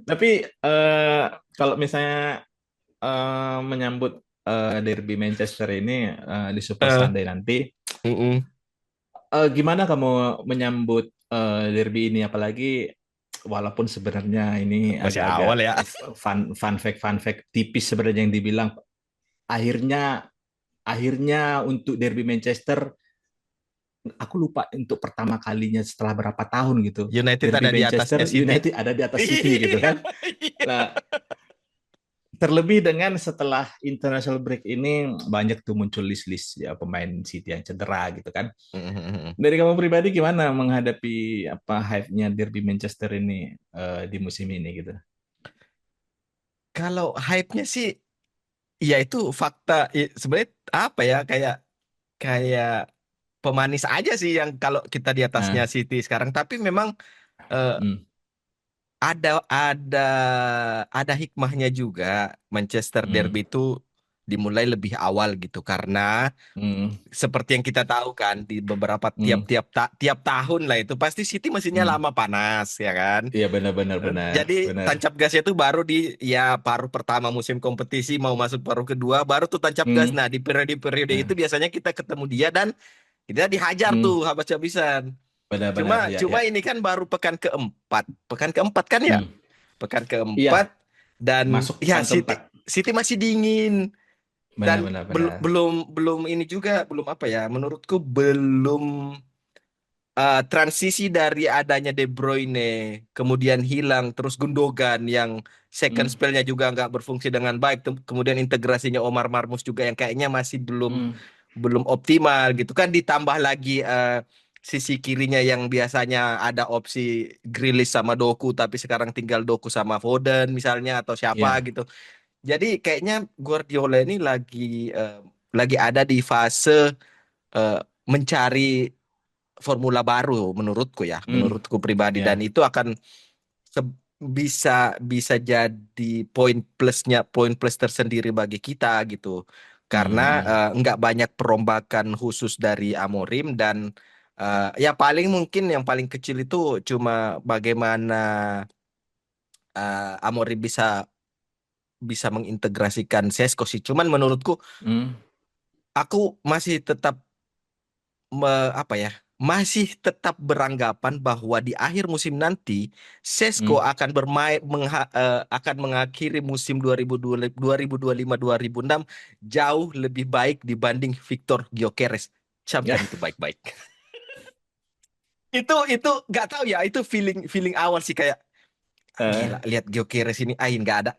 Tapi kalau misalnya menyambut derby Manchester ini di Super Eh, Sunday nanti, mm-mm. gimana kamu menyambut derby ini? Apalagi walaupun sebenarnya ini Masih agak-agak awal ya. fun fact tipis sebenarnya yang dibilang akhirnya akhirnya untuk derby Manchester aku lupa untuk pertama kalinya setelah berapa tahun gitu United derby ada di Manchester atasnya City. United ada di atas City gitu Iya. kan. Nah, terlebih dengan setelah international break ini banyak tuh muncul list-list ya pemain City yang cedera gitu kan. Mhm. Dari kamu pribadi gimana menghadapi apa hype-nya derby Manchester ini di musim ini gitu? Kalau hype-nya sih, ya itu fakta. Sebenarnya apa ya, kayak kayak pemanis aja sih yang kalau kita di atasnya Nah, City sekarang. Tapi memang eh, hmm, ada hikmahnya juga Manchester hmm, Derby itu dimulai lebih awal gitu, karena hmm, seperti yang kita tahu kan di beberapa hmm, tiap tahun lah itu pasti City mesinnya hmm. lama panas ya kan. Iya benar-benar benar Jadi benar. tancap gasnya itu baru di, ya, paruh pertama musim kompetisi mau masuk paruh kedua baru tuh tancap gas. Hmm, Nah, di periode-periode itu nah, biasanya kita ketemu dia dan kita dihajar tuh hmm, habis-habisan. Cuma benar-benar ya cuma ya. ini kan baru pekan keempat kan ya, Hmm, pekan keempat iya dan masuk ya pekan City keempat. City masih dingin dan Benar-benar belum benar. belum belum ini juga, belum apa ya, menurutku belum transisi dari adanya De Bruyne kemudian hilang terus Gundogan yang second Hmm, spellnya juga nggak berfungsi dengan baik, kemudian integrasinya Omar Marmus juga yang kayaknya masih belum hmm, belum optimal gitu kan, ditambah lagi sisi kirinya yang biasanya ada opsi Grealish sama Doku tapi sekarang tinggal Doku sama Foden misalnya atau siapa ya. gitu. Jadi kayaknya Guardiola ini lagi ada di fase eh, mencari formula baru menurutku ya, Hmm, menurutku pribadi, dan ya. itu akan se- bisa bisa jadi poin plus tersendiri bagi kita gitu. Karena Hmm, nggak banyak perombakan khusus dari Amorim dan ya paling mungkin yang paling kecil itu cuma bagaimana Amorim bisa bisa mengintegrasikan Sesko sih. Cuman menurutku hmm, aku masih tetap apa ya, masih tetap beranggapan bahwa di akhir musim nanti Sesko hmm. akan akan mengakhiri musim 2025-2026 jauh lebih baik dibanding Victor Gyökeres, Ya. champion itu baik-baik. Itu nggak tahu ya, itu feeling feeling awal sih, kayak gila Eh, lihat Gyökeres ini, nggak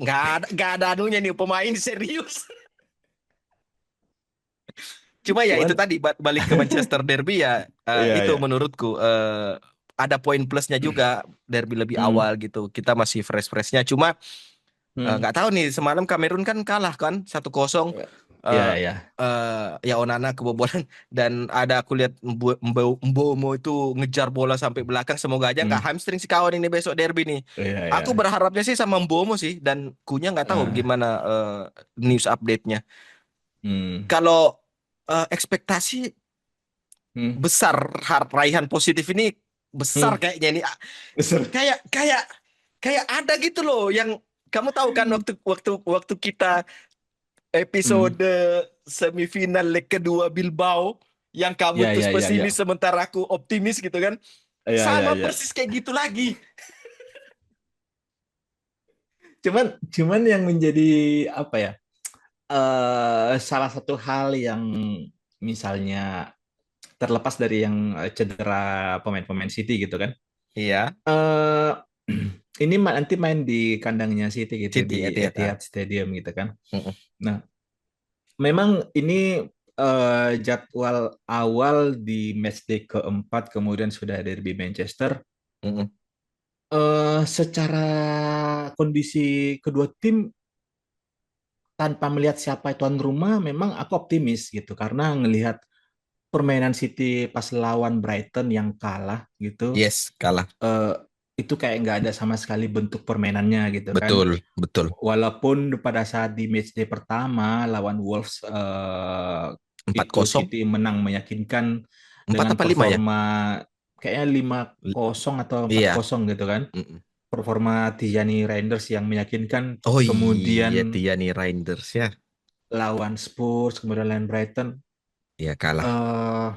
ada anunya nih, pemain serius. Cuma ya itu cuman tadi, balik ke Manchester Derby ya, iya itu ya. menurutku ada poin plusnya juga, Derby lebih awal Hmm, gitu. Kita masih fresh-freshnya. Cuma hmm. nggak tahu nih, semalam Kamerun kan kalah kan 1-0. eh Ya ya. ya Onana kebobolan dan ada aku lihat Mbomo itu ngejar bola sampai belakang. Semoga aja nggak Hmm. hamstring si kawan ini besok Derby nih. Iya Aku ya. berharapnya sih sama Mbomo sih, dan Kunya nggak tahu Ah, gimana news update-nya. hmm. Kalau ekspektasi Hmm. besar, raihan positif ini besar Hmm. kayaknya ini. Besar. Kayak kayak kayak ada gitu loh yang kamu tahu kan, waktu waktu waktu kita Hmm. episode semifinal leg kedua Bilbao yang kamu Ya terus ya ya pesimis ya. sementara aku optimis gitu kan. Ya ya Sama ya. persis kayak gitu lagi. Cuman yang menjadi apa ya? Salah satu hal yang misalnya terlepas dari yang cedera pemain-pemain City gitu kan. Iya, eh ini nanti main di kandangnya City gitu di City Etihad. Etihad Stadium gitu kan. Mm-mm, Nah, memang ini jadwal awal di matchday keempat kemudian sudah derby Manchester. mm-mm. Secara kondisi kedua tim tanpa melihat siapa tuan rumah, memang aku optimis gitu karena ngelihat permainan City pas lawan Brighton yang kalah gitu, Yes, kalah. eh, itu kayak nggak ada sama sekali bentuk permainannya gitu kan. Betul, betul. Walaupun pada saat di matchday pertama lawan Wolves empat itu kosong City menang meyakinkan empat dengan apa lima ya. performa kayaknya 5-0 atau empat Iya. kosong gitu kan. Mm-mm. performa Tijani Reinders yang meyakinkan, Oh iya, kemudian Tiani Reinders ya. lawan Spurs, kemudian lawan Brighton. Ya kalah. eh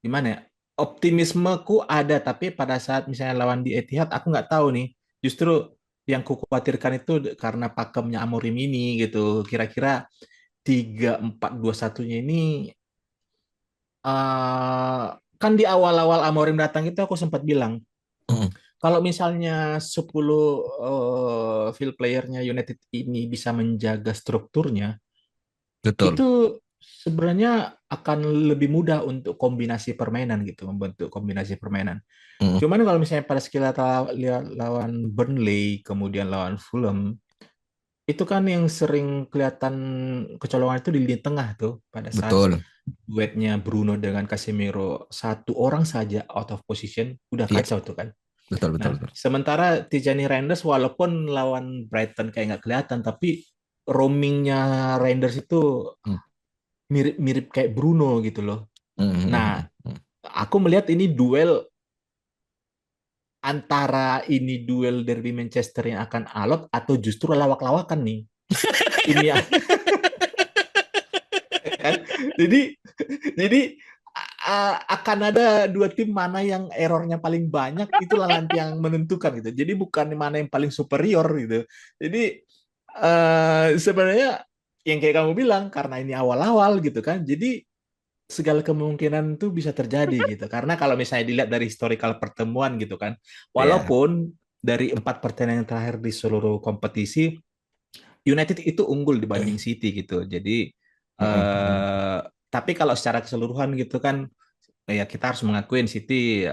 Gimana ya? Optimismeku ada, tapi pada saat misalnya lawan di Etihad, aku nggak tahu nih. Justru yang kukhawatirkan itu karena pakemnya Amorim ini gitu. Kira-kira 3-4-2-1-nya ini eh kan di awal-awal Amorim datang itu aku sempat bilang, Mm, kalau misalnya 10 field playernya United ini bisa menjaga strukturnya, betul. itu sebenarnya akan lebih mudah untuk kombinasi permainan gitu, membentuk kombinasi permainan. Mm, Cuman kalau misalnya pada skill lihat lawan Burnley, kemudian lawan Fulham, itu kan yang sering kelihatan kecolongan itu di lini tengah tuh pada saat betul. duetnya Bruno dengan Casemiro satu orang saja out of position udah Iya, kacau tuh kan. betul betul Nah, betul. sementara Tijani Reinders walaupun lawan Brighton kayak nggak kelihatan, tapi roamingnya Reinders itu Mm, mirip-mirip kayak Bruno gitu loh. mm, mm, Nah, mm, mm. aku melihat ini duel antara ini duel derby Manchester yang akan alot atau justru lawak-lawakan nih. Ini kan. Jadi jadi akan ada dua tim mana yang errornya paling banyak, itulah nanti yang menentukan gitu. Jadi bukan mana yang paling superior gitu. Jadi sebenarnya yang kayak kamu bilang karena ini awal-awal gitu kan. Jadi segala kemungkinan itu bisa terjadi gitu. Karena kalau misalnya dilihat dari historical pertemuan gitu kan, Ya. walaupun dari 4 pertandingan terakhir di seluruh kompetisi, United itu unggul dibanding City gitu. Jadi, Mm, mm, mm. eh, tapi kalau secara keseluruhan gitu kan, ya kita harus mengakuin City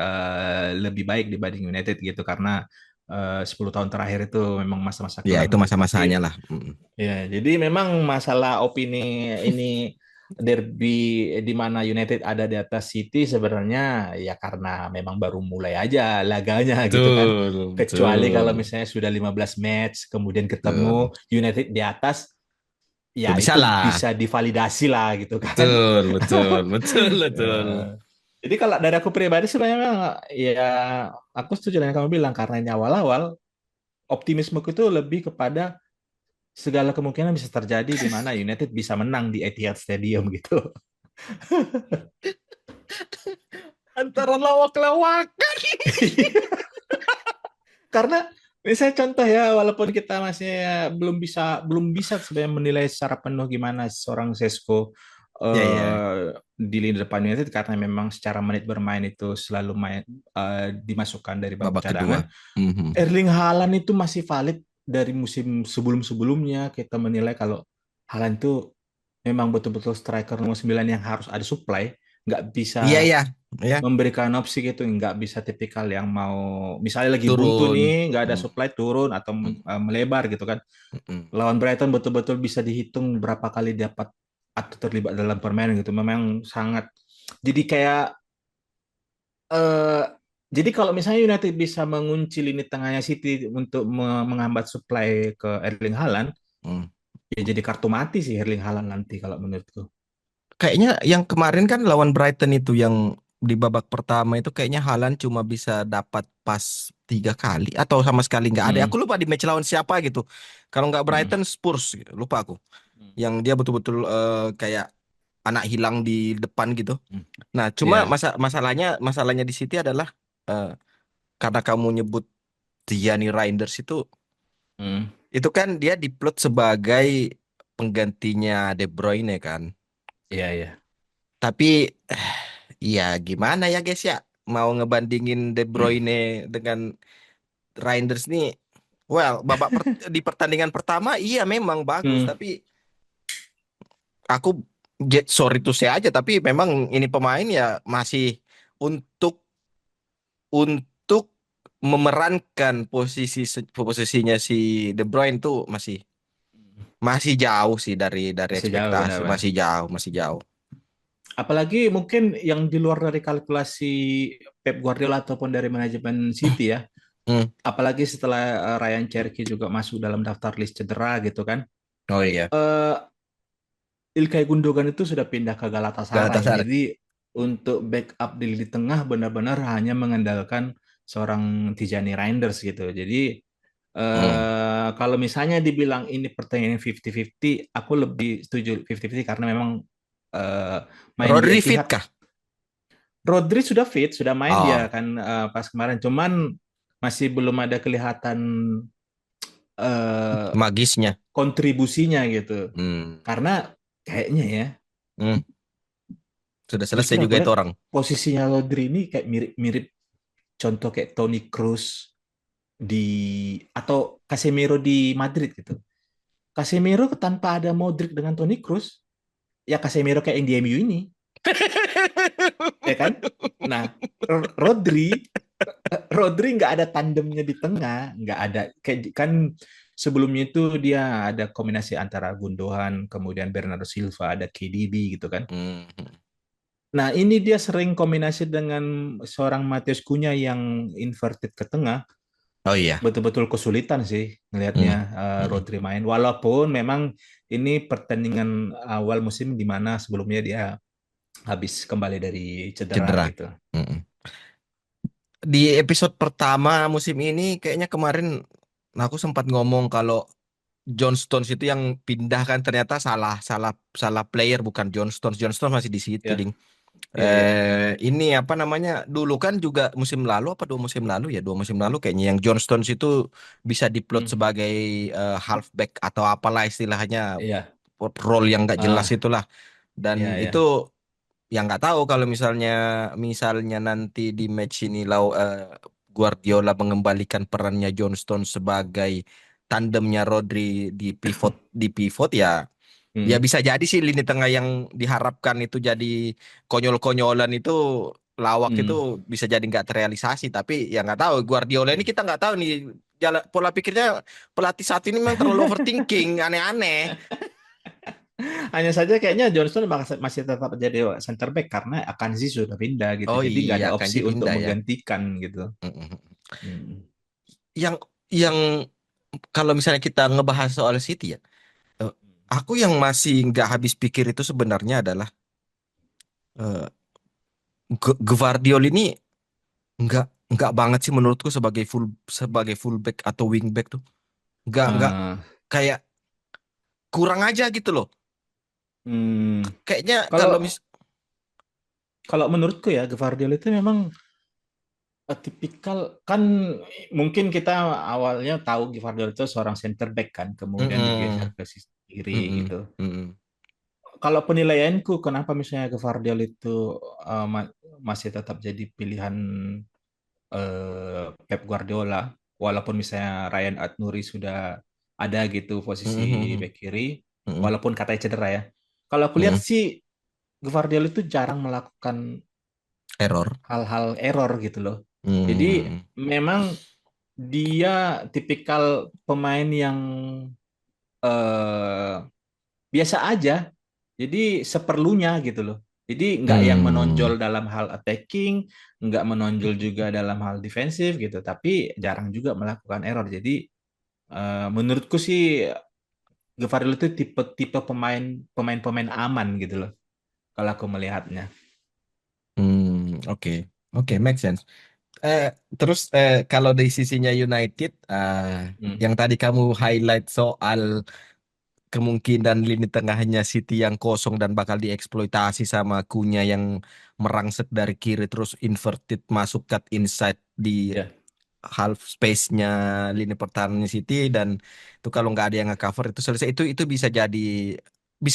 lebih baik dibanding United gitu karena 10 tahun terakhir itu memang masa-masa Ya kelam itu untuk masa-masanya City. lah. Mm. Ya, jadi memang masalah opini ini derby di mana United ada di atas City sebenarnya ya karena memang baru mulai aja laganya gitu kan. Betul, Kecuali kalau betul, misalnya sudah 15 match kemudian ketemu betul. United di atas, Ya ya bisa itu lah. bisa divalidasi lah gitu kan. Betul, betul, betul, betul. Ya. Jadi kalau dari aku pribadi sebenarnya memang, ya aku setuju dengan kamu bilang karena ini awal-awal optimismeku itu lebih kepada segala kemungkinan bisa terjadi di mana United bisa menang di Etihad Stadium gitu. Antara lawak-lawakan. Karena misalnya contoh ya, walaupun kita masih belum bisa sebenarnya menilai secara penuh gimana seorang Sesko Ya, ya. di lini depan United karena memang secara menit bermain itu selalu dimasukkan dari bangku Babak kedua. cadangan. Mhm. Erling Haaland itu masih valid dari musim sebelum-sebelumnya kita menilai kalau Haaland itu memang betul-betul striker nomor 9 yang harus ada supply, nggak Iya, bisa iya. Ya, memberikan opsi gitu, nggak bisa tipikal yang mau misalnya lagi buntu turun. nih, nggak ada Mm, supply turun atau mm, melebar gitu kan. mm. Lawan Brighton betul-betul bisa dihitung berapa kali dapat atau terlibat dalam permainan gitu. Memang sangat jadi kayak eh, jadi kalau misalnya United bisa mengunci lini tengahnya City untuk menghambat supply ke Erling Haaland, Mm. ya jadi kartu mati sih Erling Haaland nanti kalau menurutku. Kayaknya yang kemarin kan lawan Brighton itu yang di babak pertama itu kayaknya Haaland cuma bisa dapat pas 3 kali atau sama sekali nggak ada. Aku Hmm. lupa di match lawan siapa gitu. Kalau nggak Hmm. Brighton, Spurs, gitu. Lupa aku. Yang dia betul-betul kayak anak hilang di depan gitu. Hmm. Nah, cuma Ya. masalahnya di City adalah eh, karena kamu nyebut Gianni Reinders Hmm. itu kan dia diplot sebagai penggantinya De Bruyne kan. Iya, iya. Tapi ya gimana ya guys ya, mau ngebandingin De Bruyne dengan Reinders nih. Well, di pertandingan pertama iya memang bagus, Hmm. tapi aku sorry to say aja, tapi memang ini pemain ya masih untuk untuk memerankan posisinya si De Bruyne tuh masih masih jauh sih dari Masih jauh ekspektasi, benar-benar. masih jauh, masih jauh. Apalagi mungkin yang di luar dari kalkulasi Pep Guardiola ataupun dari manajemen City ya. Hmm. Apalagi setelah Ryan Cherky juga masuk dalam daftar list cedera gitu kan. Oh iya, Eh Ilkay Gundogan itu sudah pindah ke Galatasaray. Galatasaray. Jadi untuk backup di lini tengah benar-benar hanya mengandalkan seorang Tijani Reinders gitu. Jadi Hmm. kalau misalnya dibilang ini pertandingan 50-50, aku lebih setuju 50-50 karena memang eh, main di Rodri fit Etihad. kah? Rodri sudah fit, sudah main dia Oh, kan pas kemarin. Cuman masih belum ada kelihatan eh, magisnya. kontribusinya gitu. Hmm. Karena kayaknya ya, Hmm. Sudah selesai justru aku juga itu lihat orang. posisinya Rodri ini kayak mirip-mirip contoh kayak Toni Kroos di atau Casemiro di Madrid gitu. Casemiro tanpa ada Modric dengan Toni Kroos, ya Casemiro kayak yang di MU ini, ya kan? Nah, Rodri Rodri nggak ada tandemnya di tengah, nggak ada kayak kan sebelumnya itu dia ada kombinasi antara Gundogan, kemudian Bernardo Silva, ada KDB gitu kan. Hmm. Nah, ini dia sering kombinasi dengan seorang Matheus Cunha yang inverted ke tengah. Oh iya. Betul-betul kesulitan sih ngelihatnya Hmm. Hmm. Rodri main. Walaupun memang ini pertandingan awal musim di mana sebelumnya dia habis kembali dari cedera Cedera. gitu. Hmm. Di episode pertama musim ini kayaknya kemarin aku sempat ngomong kalau John Stones itu yang pindah kan ternyata salah salah salah player, bukan John Stones. John Stones masih di situ, Ya, ding. ya, ya. Ini apa namanya? Dulu kan juga musim lalu apa 2 musim lalu ya, 2 musim lalu kayaknya yang John Stones itu bisa diplot Hmm, sebagai halfback atau apalah istilahnya, iya. role yang nggak jelas Ah, itulah. Dan ya, itu ya. yang nggak tahu kalau misalnya nanti di match ini Guardiola mengembalikan perannya John Stones sebagai tandemnya Rodri di pivot ya. Ya Hmm, bisa jadi sih lini tengah yang diharapkan itu jadi konyol-konyolan itu, lawak itu, hmm. bisa jadi nggak terrealisasi. Tapi ya nggak tahu, Guardiola ini kita nggak tahu nih jalan pola pikirnya, pelatih saat ini memang terlalu overthinking, aneh-aneh. Hanya saja kayaknya Johnston masih tetap jadi center back karena Akanji sudah pindah gitu. Oh Jadi nggak iya, ada opsi Kanji untuk pindah ya. menggantikan gitu. Mm-mm. Hmm. Yang yang kalau misalnya kita ngebahas soal City ya, eh, aku yang masih nggak habis pikir itu sebenarnya adalah eh, Gvardiol ini nggak nggak banget sih menurutku sebagai fullback atau wingback tuh, nggak Eh, kayak kurang aja gitu loh. hmm. Kayaknya Kalau kalau kalau menurutku ya Gvardiol itu memang tipikal kan mungkin kita awalnya tahu Gvardiol itu seorang center back kan, kemudian digeser Mm-mm, ke sisi kiri mm-mm, gitu. mm-mm, Kalau penilaianku kenapa misalnya Gvardiol itu masih tetap jadi pilihan Pep Guardiola, walaupun misalnya Ryan At-Nouri sudah ada gitu posisi mm-mm, back kiri, mm-mm, walaupun katanya cedera ya. Kalau aku lihat mm-mm. sih Guardiola itu jarang melakukan Error. hal-hal error gitu loh. Jadi Mm, memang dia tipikal pemain yang eh, biasa aja. Jadi seperlunya gitu loh. Jadi nggak yang menonjol mm, dalam hal attacking, nggak menonjol juga dalam hal defensif gitu, tapi jarang juga melakukan error. Jadi menurutku sih Gvardiol itu tipe-tipe pemain-pemain aman gitu loh, kalau aku melihatnya. oke, oke, make sense. Eh, terus kalau dari sisinya United, Hmm. yang tadi kamu highlight soal kemungkinan lini tengahnya City yang kosong dan bakal dieksploitasi sama Kunya yang merangsek dari kiri terus inverted masuk cut inside di Ya, half space-nya lini pertahanan City, dan itu kalau nggak ada yang nge-cover itu selesai, itu bisa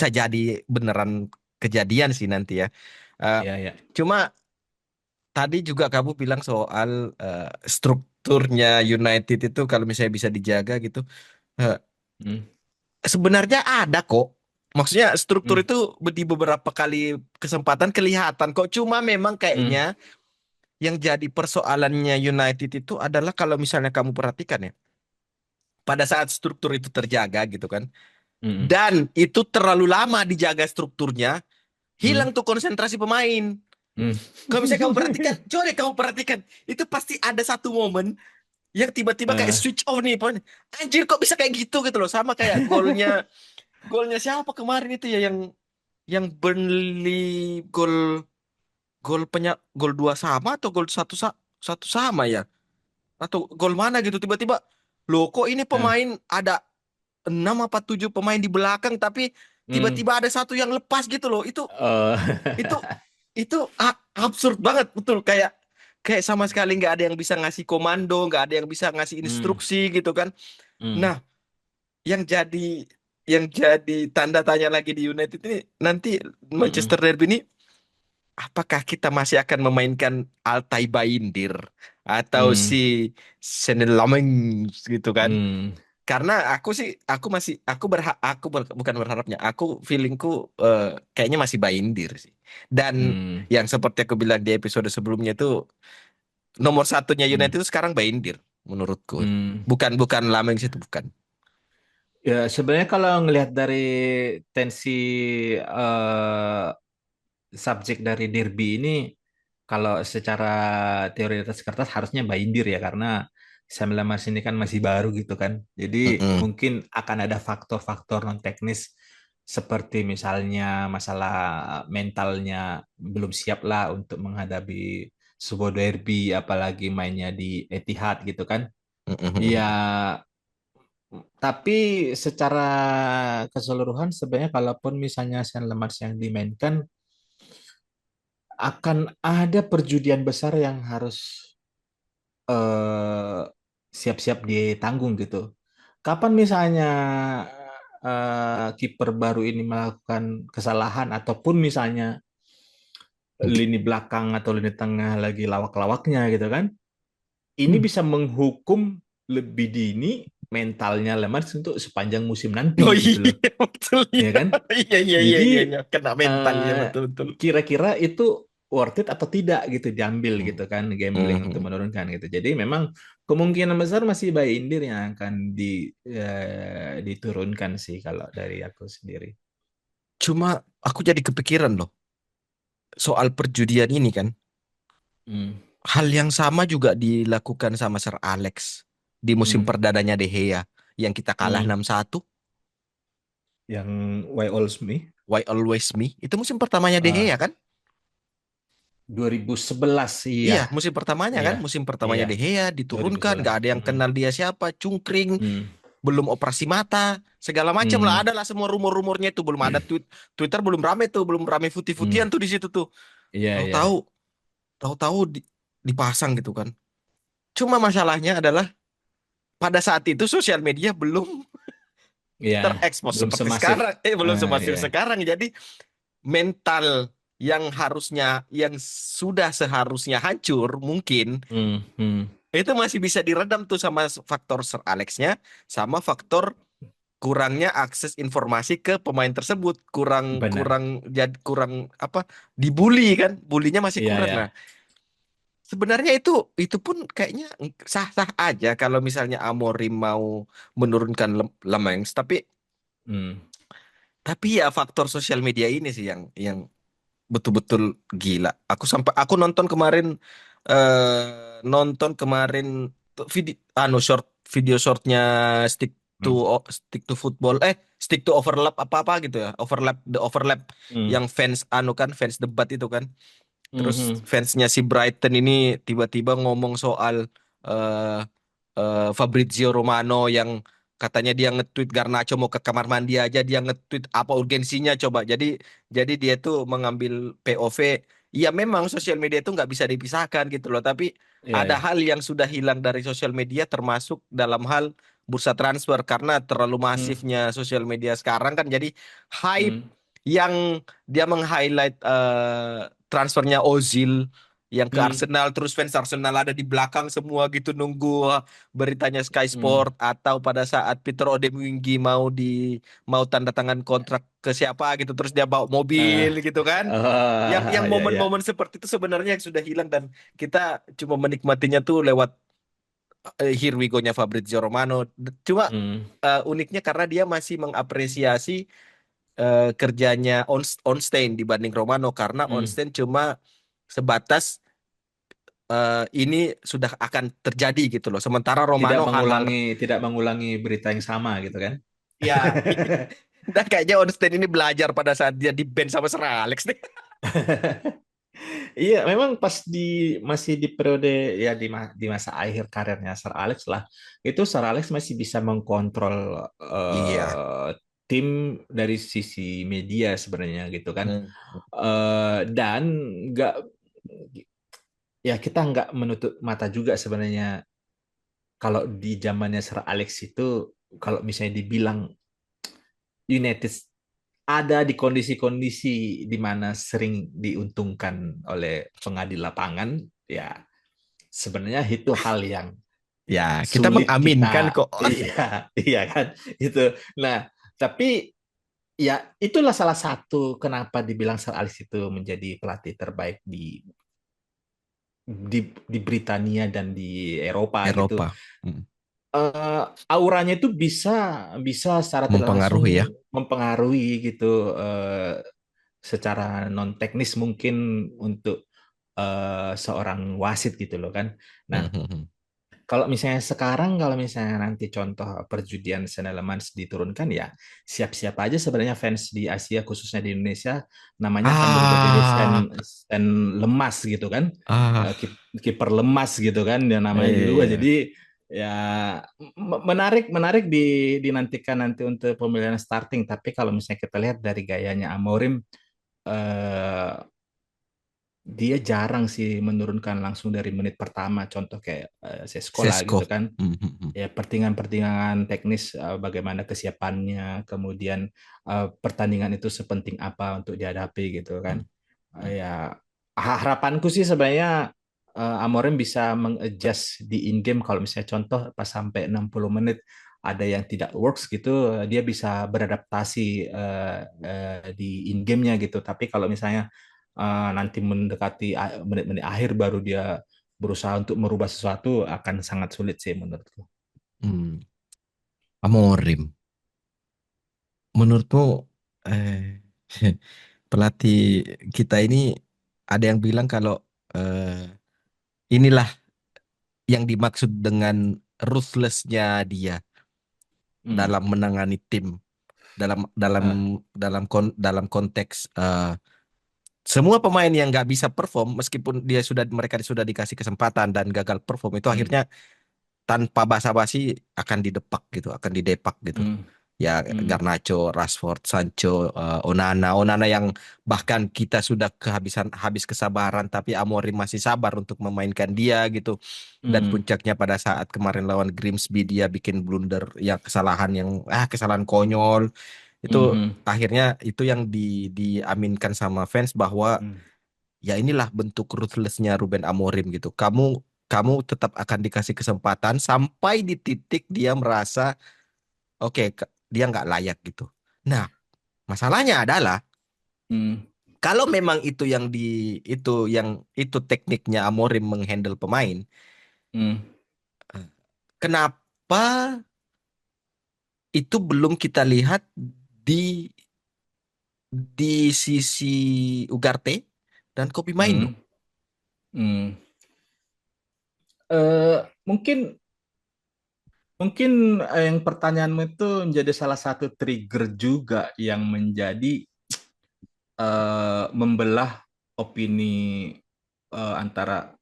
jadi beneran kejadian sih nanti ya. Eh, ya, ya. Cuma tadi juga kamu bilang soal strukturnya United itu kalau misalnya bisa dijaga gitu. Eh, Hmm. Sebenarnya ada kok. Maksudnya struktur Hmm. itu di beberapa kali kesempatan kelihatan kok. Cuma memang Hmm. kayaknya yang jadi persoalannya United itu adalah kalau misalnya kamu perhatikan ya, pada saat struktur itu terjaga gitu kan, Hmm. dan itu terlalu lama dijaga strukturnya, Hmm. hilang tuh konsentrasi pemain. Hmm. Kalau misalnya kamu perhatikan, coba deh kamu perhatikan, itu pasti ada satu momen yang tiba-tiba kayak Eh, switch off nih pemain. Anjir kok bisa kayak gitu gitu loh, sama kayak golnya golnya siapa kemarin itu ya, yang Burnley, gol gol 2 sama atau gol 1 sama ya? atau gol mana gitu tiba-tiba, loh kok ini Nah, pemain ada 6 apa 7 pemain di belakang tapi hmm, tiba-tiba ada satu yang lepas gitu loh. oh, Itu itu absurd banget betul, kayak kayak sama sekali nggak ada yang bisa ngasih komando, nggak ada yang bisa ngasih hmm, instruksi gitu kan. hmm, Nah, yang jadi yang jadi tanda tanya lagi di United ini nanti, hmm, Manchester Derby ini, apakah kita masih akan memainkan Altay Bayindir atau hmm, si Senel Lameng gitu kan? hmm, Karena bukan berharapnya, aku feelingku kayaknya masih Bayindir sih. Dan hmm, yang seperti aku bilang di episode sebelumnya itu, nomor satunya hmm, United itu sekarang Bayindir menurutku. hmm. Bukan bukan Lameng itu bukan. Ya, sebenarnya kalau ngelihat dari tensi subjek dari derby ini, kalau secara teori di atas kertas harusnya Baindir ya, karena Sam Lammers ini kan masih baru gitu kan. Jadi Mm-mm. mungkin akan ada faktor-faktor non teknis seperti misalnya masalah mentalnya belum siap lah untuk menghadapi sebuah derby, apalagi mainnya di Etihad gitu kan. Ya, Mm-mm. tapi secara keseluruhan sebenarnya kalaupun misalnya Sam Lammers yang dimainkan, akan ada perjudian besar yang harus eh, siap-siap ditanggung gitu. Kapan misalnya kiper baru ini melakukan kesalahan ataupun misalnya lini belakang atau lini tengah lagi lawak-lawaknya gitu kan, ini bisa menghukum lebih dini mentalnya Lemars untuk sepanjang musim nanti Oh gitu iya loh, betul ya ya. kan? Iya iya iya Jadi iya iya. Kena mentalnya eh, betul betul. kira-kira itu worth it atau tidak gitu diambil Hmm. gitu kan, gambling untuk Mhm. menurunkan gitu. Jadi memang kemungkinan besar masih Bayi Indir yang akan diturunkan sih kalau dari aku sendiri. Cuma aku jadi kepikiran loh soal perjudian ini kan. Hmm. Hal yang sama juga dilakukan sama Sir Alex di musim Hmm. perdananya De Gea yang kita kalah Hmm. 6-1. Yang Why Always Me Why Always Me? Itu musim pertamanya De Gea ah kan? 2011 Iya, iya. musim pertamanya kan? Iya. Musim pertamanya Iya. De Gea diturunkan, 2011. nggak ada yang Hmm. kenal dia siapa, cungkring, Hmm. belum operasi mata, segala macam lah. Hmm. Ada lah semua rumor-rumornya itu. Belum ada Twitter belum rame tuh, belum rame Hmm. putih-putihan tuh di situ tuh. Iya, iya. Tahu-tahu, tahu-tahu dipasang gitu kan. Cuma masalahnya adalah pada saat itu sosial media belum Iya, terekspos belum seperti semasif. sekarang, belum semasif Iya. sekarang. Jadi mental yang harusnya, yang sudah seharusnya hancur mungkin Hmm. Hmm. itu masih bisa diredam tuh sama faktor Sir Alexnya, sama faktor kurangnya akses informasi ke pemain tersebut, kurang Benar. kurang kurang apa, dibully kan, bulinya masih Iya, kurang. ya. Nah, sebenarnya itu pun kayaknya sah-sah aja kalau misalnya Amorim mau menurunkan Lemens, Hmm. tapi ya faktor sosial media ini sih yang betul-betul gila. Aku nonton kemarin, nonton kemarin tuh video, short, video shortnya stick to Hmm. stick to football, stick to overlap apa-apa gitu ya, overlap Hmm. yang fans kan, fans debat itu kan. Terus Mhm. fansnya si Brighton ini tiba-tiba ngomong soal eh Fabrizio Romano yang katanya dia nge-tweet Garnacho mau ke kamar mandi aja dia nge-tweet, apa urgensinya coba. Jadi dia tuh mengambil POV. Ya memang sosial media itu nggak bisa dipisahkan gitu loh. Tapi Iya, ada ya. hal yang sudah hilang dari sosial media termasuk dalam hal bursa transfer karena terlalu Hmm. masifnya sosial media sekarang kan. Jadi hype Hmm. yang dia meng-highlight transfernya Ozil yang ke Hmm. Arsenal, terus fans Arsenal ada di belakang semua gitu nunggu beritanya Sky Hmm. Sport, atau pada saat Peter Odemwingie mau tanda tangan kontrak ke siapa gitu terus dia bawa Ah, mobil gitu kan. Yang ya, ya. momen-momen seperti itu sebenarnya yang sudah hilang dan kita cuma menikmatinya tuh lewat Here We Go-nya Fabrizio Romano. Cuma Hmm. uniknya karena dia masih mengapresiasi kerjanya Onstein dibanding Romano, karena Hmm. Onstein cuma sebatas ini sudah akan terjadi gitu loh. Sementara Tidak Romano hal-hal, mengulangi, tidak mengulangi berita yang sama gitu kan? ya, dan kayaknya Onstein ini belajar pada saat dia di band sama Sir Alex nih. Iya, memang pas masih di periode ya di masa akhir karirnya Sir Alex lah, itu Sir Alex masih bisa mengkontrol Iya. eh, tim dari sisi media sebenarnya gitu kan. Hmm. Dan nggak ya kita nggak menutup mata juga sebenarnya kalau di zamannya Sir Alex itu kalau misalnya dibilang United ada di kondisi-kondisi di mana sering diuntungkan oleh pengadil lapangan, ya sebenarnya itu hal yang Ya, kita sulit mengaminkan kita, kok. iya, iya kan, itu. Nah, tapi ya itulah salah satu kenapa dibilang Sir Alex itu menjadi pelatih terbaik di Britania dan di Eropa gitu. Eropa. Hmm. eh, Auranya itu bisa bisa secara tidak langsung Mempengaruhi ya. mempengaruhi gitu, secara non teknis mungkin untuk seorang wasit gitu loh kan. Nah, Hmm, hmm, hmm. kalau misalnya sekarang, kalau misalnya nanti contoh perjudian St. Helens diturunkan, ya siap-siap aja sebenarnya fans di Asia khususnya di Indonesia namanya akan berubah jadi Ah, Sen lemas gitu kan. ah, Kiper lemas gitu kan dia namanya juga. iya. Jadi ya menarik menarik dinantikan nanti untuk pemilihan starting. Tapi kalau misalnya kita lihat dari gayanya Amorim, eh, dia jarang sih menurunkan langsung dari menit pertama. Contoh kayak Sesko gitu Sesko. kan, Hmm, hmm, hmm, ya pertandingan-pertandingan teknis, bagaimana kesiapannya, kemudian pertandingan itu sepenting apa untuk dihadapi gitu kan. hmm, hmm, Ya harapanku sih sebenarnya Amorim bisa mengadjust di in game, kalau misalnya contoh pas sampai 60 menit ada yang tidak works gitu, dia bisa beradaptasi di in game-nya gitu. Tapi kalau misalnya nanti mendekati menit-menit akhir baru dia berusaha untuk merubah sesuatu, akan sangat sulit sih menurutku. hmm. Amorim. Menurutmu eh, pelatih kita ini ada yang bilang kalau inilah yang dimaksud dengan ruthless-nya dia Hmm. dalam menangani tim dalam dalam Ah, dalam konteks semua pemain yang nggak bisa perform meskipun mereka sudah dikasih kesempatan dan gagal perform itu hmm. akhirnya tanpa basa-basi akan didepak gitu, akan didepak gitu. Hmm. Ya Hmm. Garnacho, Rashford, Sancho, Onana yang bahkan kita sudah habis kesabaran tapi Amorim masih sabar untuk memainkan dia gitu. Dan Hmm. puncaknya pada saat kemarin lawan Grimsby dia bikin blunder yang kesalahan konyol itu Hmm. Hmm. akhirnya itu yang diaminkan sama fans bahwa Hmm. ya inilah bentuk ruthlessnya Ruben Amorim gitu. Kamu tetap akan dikasih kesempatan sampai di titik dia merasa oke dia nggak layak gitu. Nah, masalahnya adalah Hmm. kalau memang itu yang itu tekniknya Amorim menghandle pemain, Hmm. eh, kenapa itu belum kita lihat di sisi Ugarte dan Kopi Mainu? Hmm. Hmm. Mungkin mungkin yang pertanyaanmu itu menjadi salah satu trigger juga yang menjadi membelah opini, antara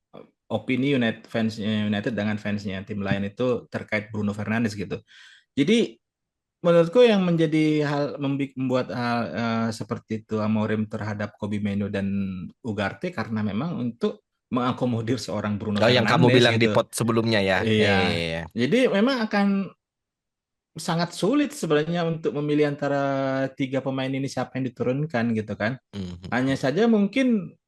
opini fansnya United dengan fansnya tim lain itu terkait Bruno Fernandes gitu. Jadi menurutku yang menjadi membuat hal seperti itu Amorim terhadap Kobe Meno dan Ugarte karena memang untuk mengakomodir seorang Bruno Oh, yang kamu Fernandes bilang di gitu. pot sebelumnya ya. Iya. Jadi memang akan sangat sulit sebenarnya untuk memilih antara tiga pemain ini siapa yang diturunkan gitu kan. Hanya Mhm. saja mungkin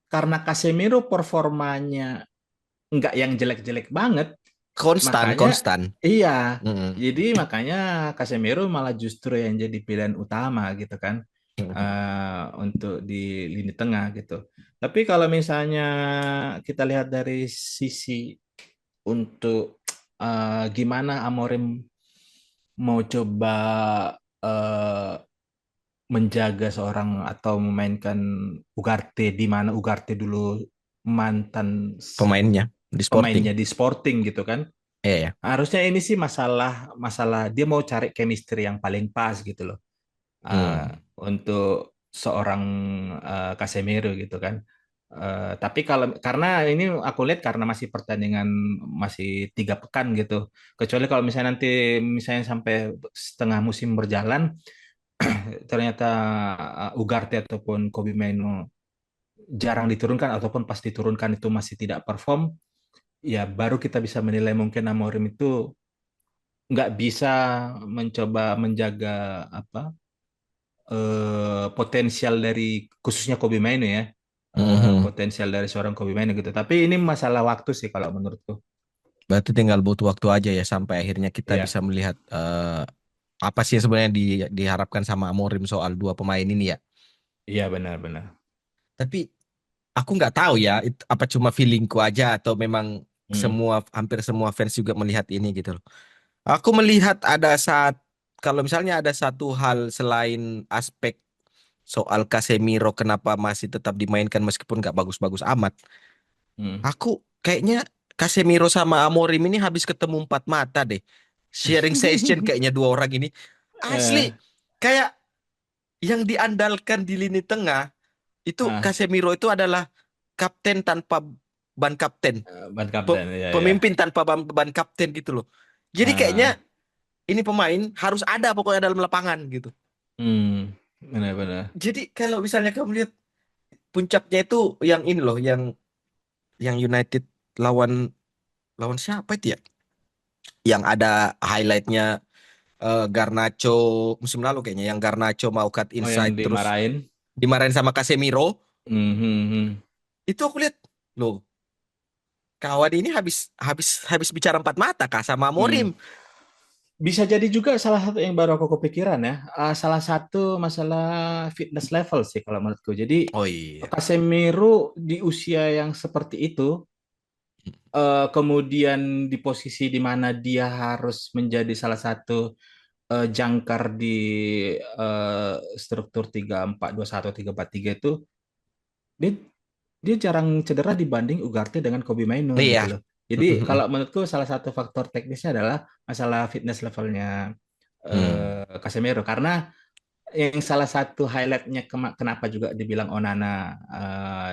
karena Casemiro performanya nggak yang jelek-jelek banget, Konstan, makanya konstan. iya, Mhm. jadi makanya Casemiro malah justru yang jadi pilihan utama gitu kan, untuk di lini tengah gitu. Tapi kalau misalnya kita lihat dari sisi untuk gimana Amorim mau coba eh, menjaga seorang atau memainkan Ugarte, di mana Ugarte dulu mantan Pemainnya di Sporting. pemainnya di Sporting gitu kan. Iya ya. Harusnya ini sih masalah masalah dia mau cari chemistry yang paling pas gitu loh. Hmm. Untuk seorang Casemiro gitu kan. Tapi kalau karena ini aku lihat karena masih pertandingan masih 3 pekan gitu. Kecuali kalau misalnya nanti misalnya sampai setengah musim berjalan, ternyata Ugarte ataupun Kobe Mainoo jarang diturunkan ataupun pas diturunkan itu masih tidak perform, ya baru kita bisa menilai mungkin Amorim itu nggak bisa mencoba menjaga apa potensial dari khususnya Kobe Mainoo ya, Mhm. potensial dari seorang Kobe Mainoo gitu. Tapi ini masalah waktu sih kalau menurutku. Berarti tinggal butuh waktu aja ya sampai akhirnya kita Iya, bisa melihat apa sih yang sebenarnya diharapkan sama Amorim soal dua pemain ini ya. iya benar-benar. Tapi aku nggak tahu ya, apa cuma feelingku aja atau memang Hmm, hampir semua fans juga melihat ini gitu loh. Aku melihat ada kalau misalnya ada satu hal selain aspek soal Casemiro kenapa masih tetap dimainkan meskipun nggak bagus-bagus amat. hmm. Aku kayaknya Casemiro sama Amorim ini habis ketemu empat mata deh. Sharing session kayaknya dua orang ini. Asli, Eh, kayak yang diandalkan di lini tengah itu ah, Casemiro itu adalah kapten tanpa ban kapten. ban kapten, ya ya. Pemimpin tanpa ban kapten gitu loh. Jadi kayaknya Ah, ini pemain harus ada pokoknya dalam lapangan gitu. benar-benar. Jadi kalau misalnya kamu lihat puncaknya itu yang ini loh, yang United lawan lawan siapa itu ya? Yang ada highlightnya Garnacho musim lalu kayaknya, yang Garnacho mau cut Oh yang inside terus dimarahin. dimarahin sama Casemiro. Hmm. Itu aku lihat loh, kawan ini habis habis habis bicara empat mata kah sama Hmm. Amorim. Bisa jadi juga salah satu yang baru aku kepikiran ya. Salah satu masalah fitness level sih kalau menurutku. Jadi Oh iya. Casemiro di usia yang seperti itu, kemudian di posisi di mana dia harus menjadi salah satu jangkar di struktur 3-4-2-1 3-4-3 itu, dia dia jarang cedera dibanding Ugarte dengan Kobe Mainoo gitu Iya. loh. Jadi kalau menurutku salah satu faktor teknisnya adalah masalah fitness levelnya Hmm. Casemiro, karena yang salah satu highlightnya kenapa juga dibilang Onana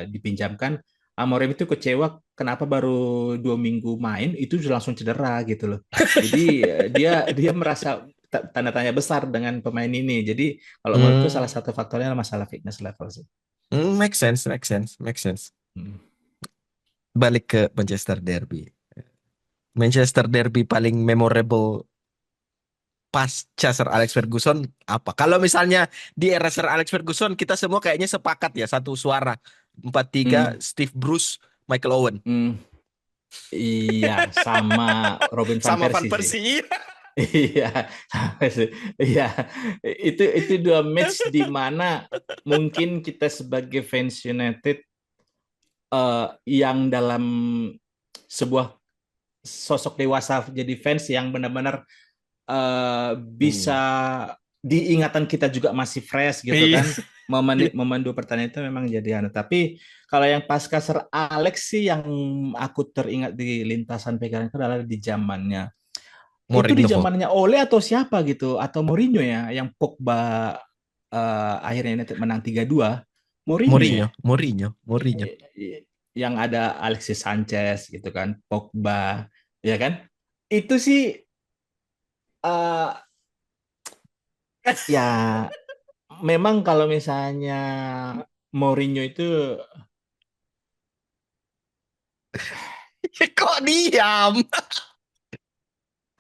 dipinjamkan, Amorim itu kecewa kenapa baru 2 minggu main itu sudah langsung cedera gitu loh. Jadi dia dia merasa tanda tanya besar dengan pemain ini. Jadi kalau menurutku salah Hmm. satu faktornya adalah masalah fitness level sih. Make sense, make sense, make sense. Hmm. Balik ke Manchester Derby. Manchester Derby paling memorable pasca Sir Alex Ferguson apa? Kalau misalnya di era Sir Alex Ferguson kita semua kayaknya sepakat ya satu suara 4-3 Hmm. Steve Bruce, Michael Owen Hmm. Iya, sama Robin van sama Van Persie sih. Persie. Iya, sama sih. Iya, itu dua match di mana mungkin kita sebagai fans United yang dalam sebuah sosok dewasa jadi fans yang benar-benar bisa Hmm. diingatan kita juga masih fresh gitu Iya. kan. Memandu pertandingan itu memang jadi anu. Tapi kalau yang pasca Sir Alex sih yang aku teringat di lintasan pikiran itu adalah di zamannya, itu di Mourinho, zamannya Ole atau siapa gitu, atau Mourinho ya, yang Pogba akhirnya United menang 3-2. Mourinho ya, Mourinho, Mourinho, Mourinho. yang ada Alexis Sanchez gitu kan, Pogba, ya kan? Itu sih eh, ya memang kalau misalnya Mourinho itu Kok diam?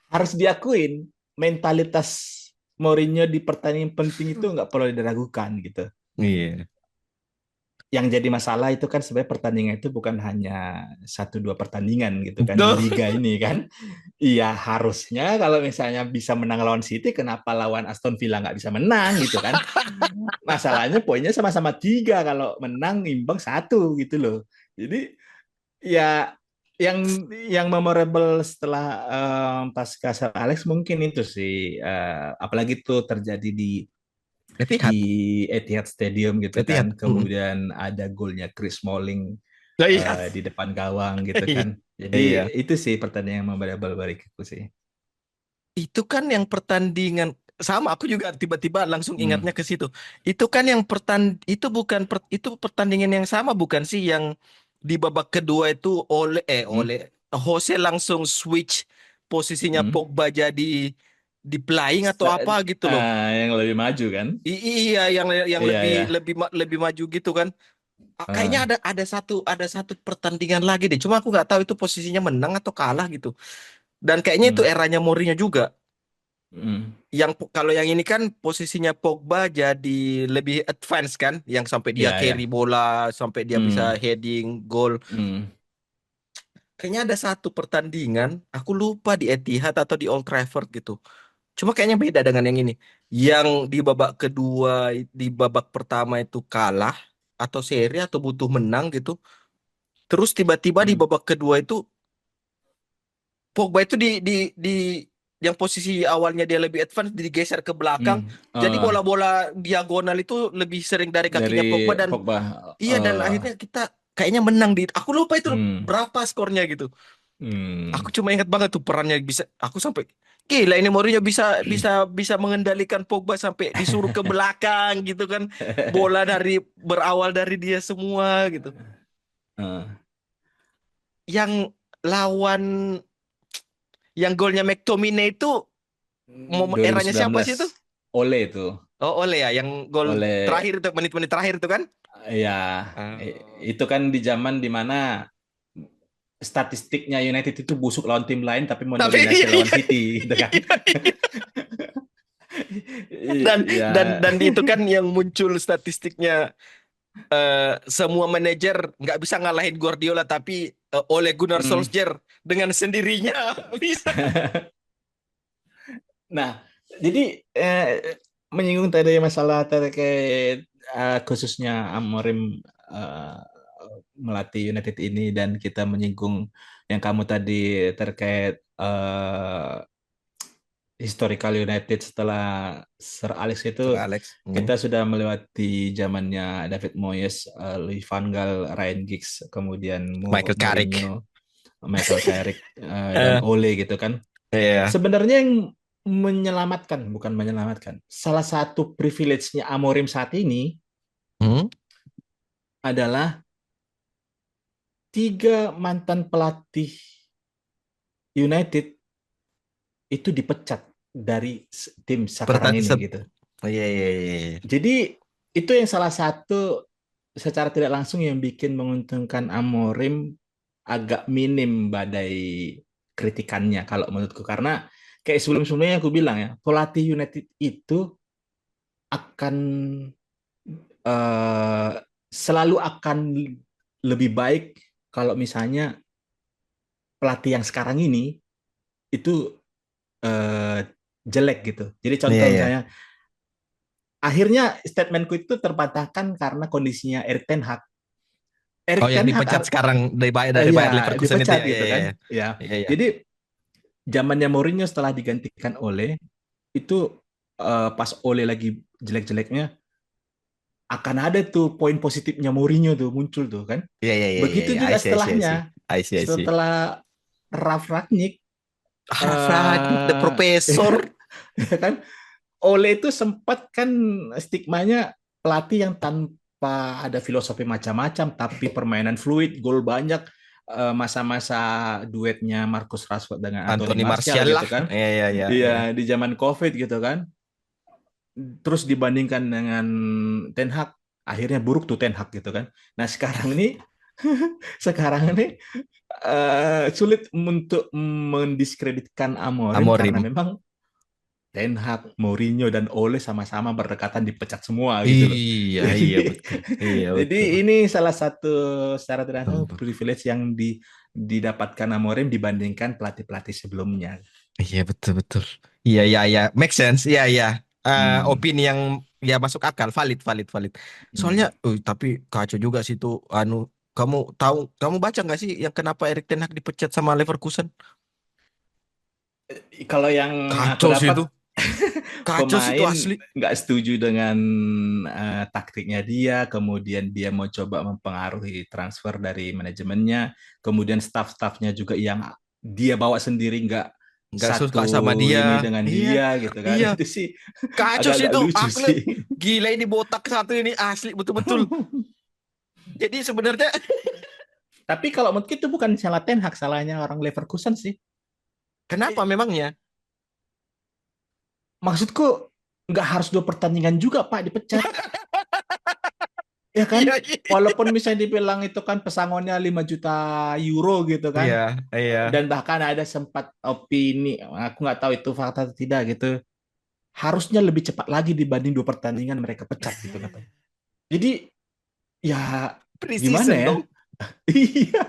harus diakuin, mentalitas Mourinho di pertandingan penting itu nggak perlu diragukan gitu. Iya. Yang jadi masalah itu kan sebenarnya pertandingan itu bukan hanya 1-2 pertandingan gitu kan di Duh. liga ini kan. Iya harusnya kalau misalnya bisa menang lawan City, kenapa lawan Aston Villa nggak bisa menang gitu kan. Masalahnya poinnya sama-sama 3, kalau menang imbang 1 gitu loh. Jadi ya yang yang memorable setelah pasca Sir Alex mungkin itu sih, apalagi itu terjadi di Etihad, Etihad Stadium gitu kan, Etihad. kemudian ada golnya Chris Smalling Nah, iya. di depan gawang gitu kan, jadi Iya. itu sih pertandingan yang memorable bagiku sih. Itu kan yang pertandingan. sama aku juga tiba-tiba langsung ingatnya Hmm. ke situ. Itu kan yang itu bukan itu pertandingan yang sama bukan sih yang di babak kedua itu Hmm. oleh Jose langsung switch posisinya Hmm. Pogba jadi di playing atau apa gitu loh. Yang lebih maju kan? Iya yang Iya lebih ya. lebih maju gitu kan. Kayaknya Ah, ada satu pertandingan lagi deh. Cuma aku nggak tahu itu posisinya menang atau kalah gitu. Dan kayaknya itu hmm. eranya Mourinho juga. Hmm. Kalau yang ini kan posisinya Pogba jadi lebih advance kan, yang sampai dia Iya carry ya. bola, sampai dia bisa Hmm. heading gol. Hmm. Kayaknya ada satu pertandingan, aku lupa di Etihad atau di Old Trafford gitu. Cuma kayaknya beda dengan yang ini. Yang di babak kedua, di babak pertama itu kalah atau seri atau butuh menang gitu. Terus tiba-tiba di Hmm. babak kedua itu Pogba itu di yang posisi awalnya dia lebih advance digeser ke belakang. Hmm. Jadi bola-bola diagonal itu lebih sering dari Dari kakinya Pogba dan Pogba. iya dan eh, akhirnya kita kayaknya menang di aku lupa itu hmm. berapa skornya gitu. Aku Hmm. cuma ingat banget tuh perannya bisa aku sampai gila ini Mourinho bisa bisa bisa mengendalikan Pogba sampai disuruh ke belakang gitu kan. Bola berawal dari dia semua gitu. Eh, Yang lawan yang golnya McTominay itu eranya siapa 2019 sih itu? Ole itu. Oh, Ole ya, yang gol Oleh terakhir itu menit-menit terakhir itu kan? ya Oh. itu kan di zaman dimana statistiknya United itu busuk lawan tim lain tapi Tapi mendominasi iya, lawan iya, City gitu kan. iya, iya. Dan Ya. dan itu kan yang muncul statistiknya semua manajer nggak bisa ngalahin Guardiola tapi Ole Gunnar Hmm. Solskjaer dengan sendirinya bisa. Nah, jadi menyinggung tadi masalah terkait khususnya Amorim eh, melatih United ini dan kita menyinggung yang kamu tadi terkait historical United setelah Sir Alex itu Sir Alex. kita sudah melewati zamannya David Moyes, Louis van Gaal, Ryan Giggs, kemudian Michael Carrick. Mourinho, Michael Carrick, dan Eh, Ole gitu kan. iya. Sebenarnya yang menyelamatkan, bukan menyelamatkan. Salah satu privilege-nya Amorim saat ini Hmm? adalah tiga mantan pelatih United itu dipecat dari tim sekarang Pertanyaan ini gitu. iya, iya, iya, iya. Jadi itu yang salah satu secara tidak langsung yang bikin menguntungkan Amorim agak minim badai kritikannya kalau menurutku karena kayak sebelum-sebelumnya aku bilang ya pelatih United itu akan eh, selalu akan lebih baik kalau misalnya pelatih yang sekarang ini itu eh, jelek gitu. Jadi Iya, contoh iya. misalnya akhirnya statementku itu terpatahkan karena kondisinya Erik Ten Hag. Oh, Erik yang Ten Hag dipecat sekarang dari ya Bayer Leverkusen itu dipecat ya. Iya, gitu iya, kan. iya. Ya. Iya, iya. Jadi zamannya Mourinho setelah digantikan oleh itu pas Ole lagi jelek-jeleknya akan ada tuh poin positifnya Mourinho tuh muncul tuh kan. Iya, iya, iya, iya, Begitu iya. I juga see, I see, I see. setelahnya. I see, I see. Setelah Ralf Rangnick Ragnik, the professor. ya kan Ole itu sempat kan stigmanya pelatih yang tanpa ada filosofi macam-macam tapi permainan fluid, gol banyak, masa-masa duetnya Marcus Rashford dengan Anthony Anthony Martial Martial gitu lah. kan. Iya, iya, iya, iya. Iya, di zaman COVID gitu kan. Terus dibandingkan dengan Ten Hag, akhirnya buruk tuh Ten Hag gitu kan. Nah, sekarang ini sekarang ini sulit untuk mendiskreditkan Amorim karena Amorim. memang Ten Hag, Mourinho dan Ole sama-sama berdekatan dipecat semua gitu loh. Iya, iya Jadi, betul. Iya jadi betul. ini salah satu secara tidak Betul, langsung betul. privilege yang didapatkan Amorim dibandingkan pelatih-pelatih sebelumnya. Iya betul betul. Iya, iya, iya. Make sense. Iya, iya. Hmm. Opini yang ya masuk akal, valid, valid, valid. Soalnya, Hmm. tapi kacau juga sih tuh. Kamu baca nggak sih yang kenapa Erik Ten Hag dipecat sama Leverkusen? Kalau yang aku Kacau sih itu. dapat Kacau sih itu pemain asli. nggak setuju dengan taktiknya dia, kemudian dia mau coba mempengaruhi transfer dari manajemennya, kemudian staff-staffnya juga yang dia bawa sendiri nggak satu suka sama dia. ini dengan Iya, dia gitu kan. iya. Itu sih Kacau sih agak-agak itu. lucu Aku lihat sih. gila ini botak satu ini asli betul-betul. Jadi sebenarnya Tapi kalau menurut itu bukan salah Ten Hag, salahnya orang Leverkusen sih. kenapa Eh, memangnya? Maksudku nggak harus 2 pertandingan juga Pak dipecat. Ya kan? Iya, iya, Walaupun misalnya dibilang itu kan pesangonnya 5 juta euro gitu kan. iya, iya. Dan bahkan ada sempat opini, aku nggak tahu itu fakta atau tidak gitu. Harusnya lebih cepat lagi dibanding 2 pertandingan mereka pecat gitu katanya. Jadi ya gimana Precision ya? dong. Iya,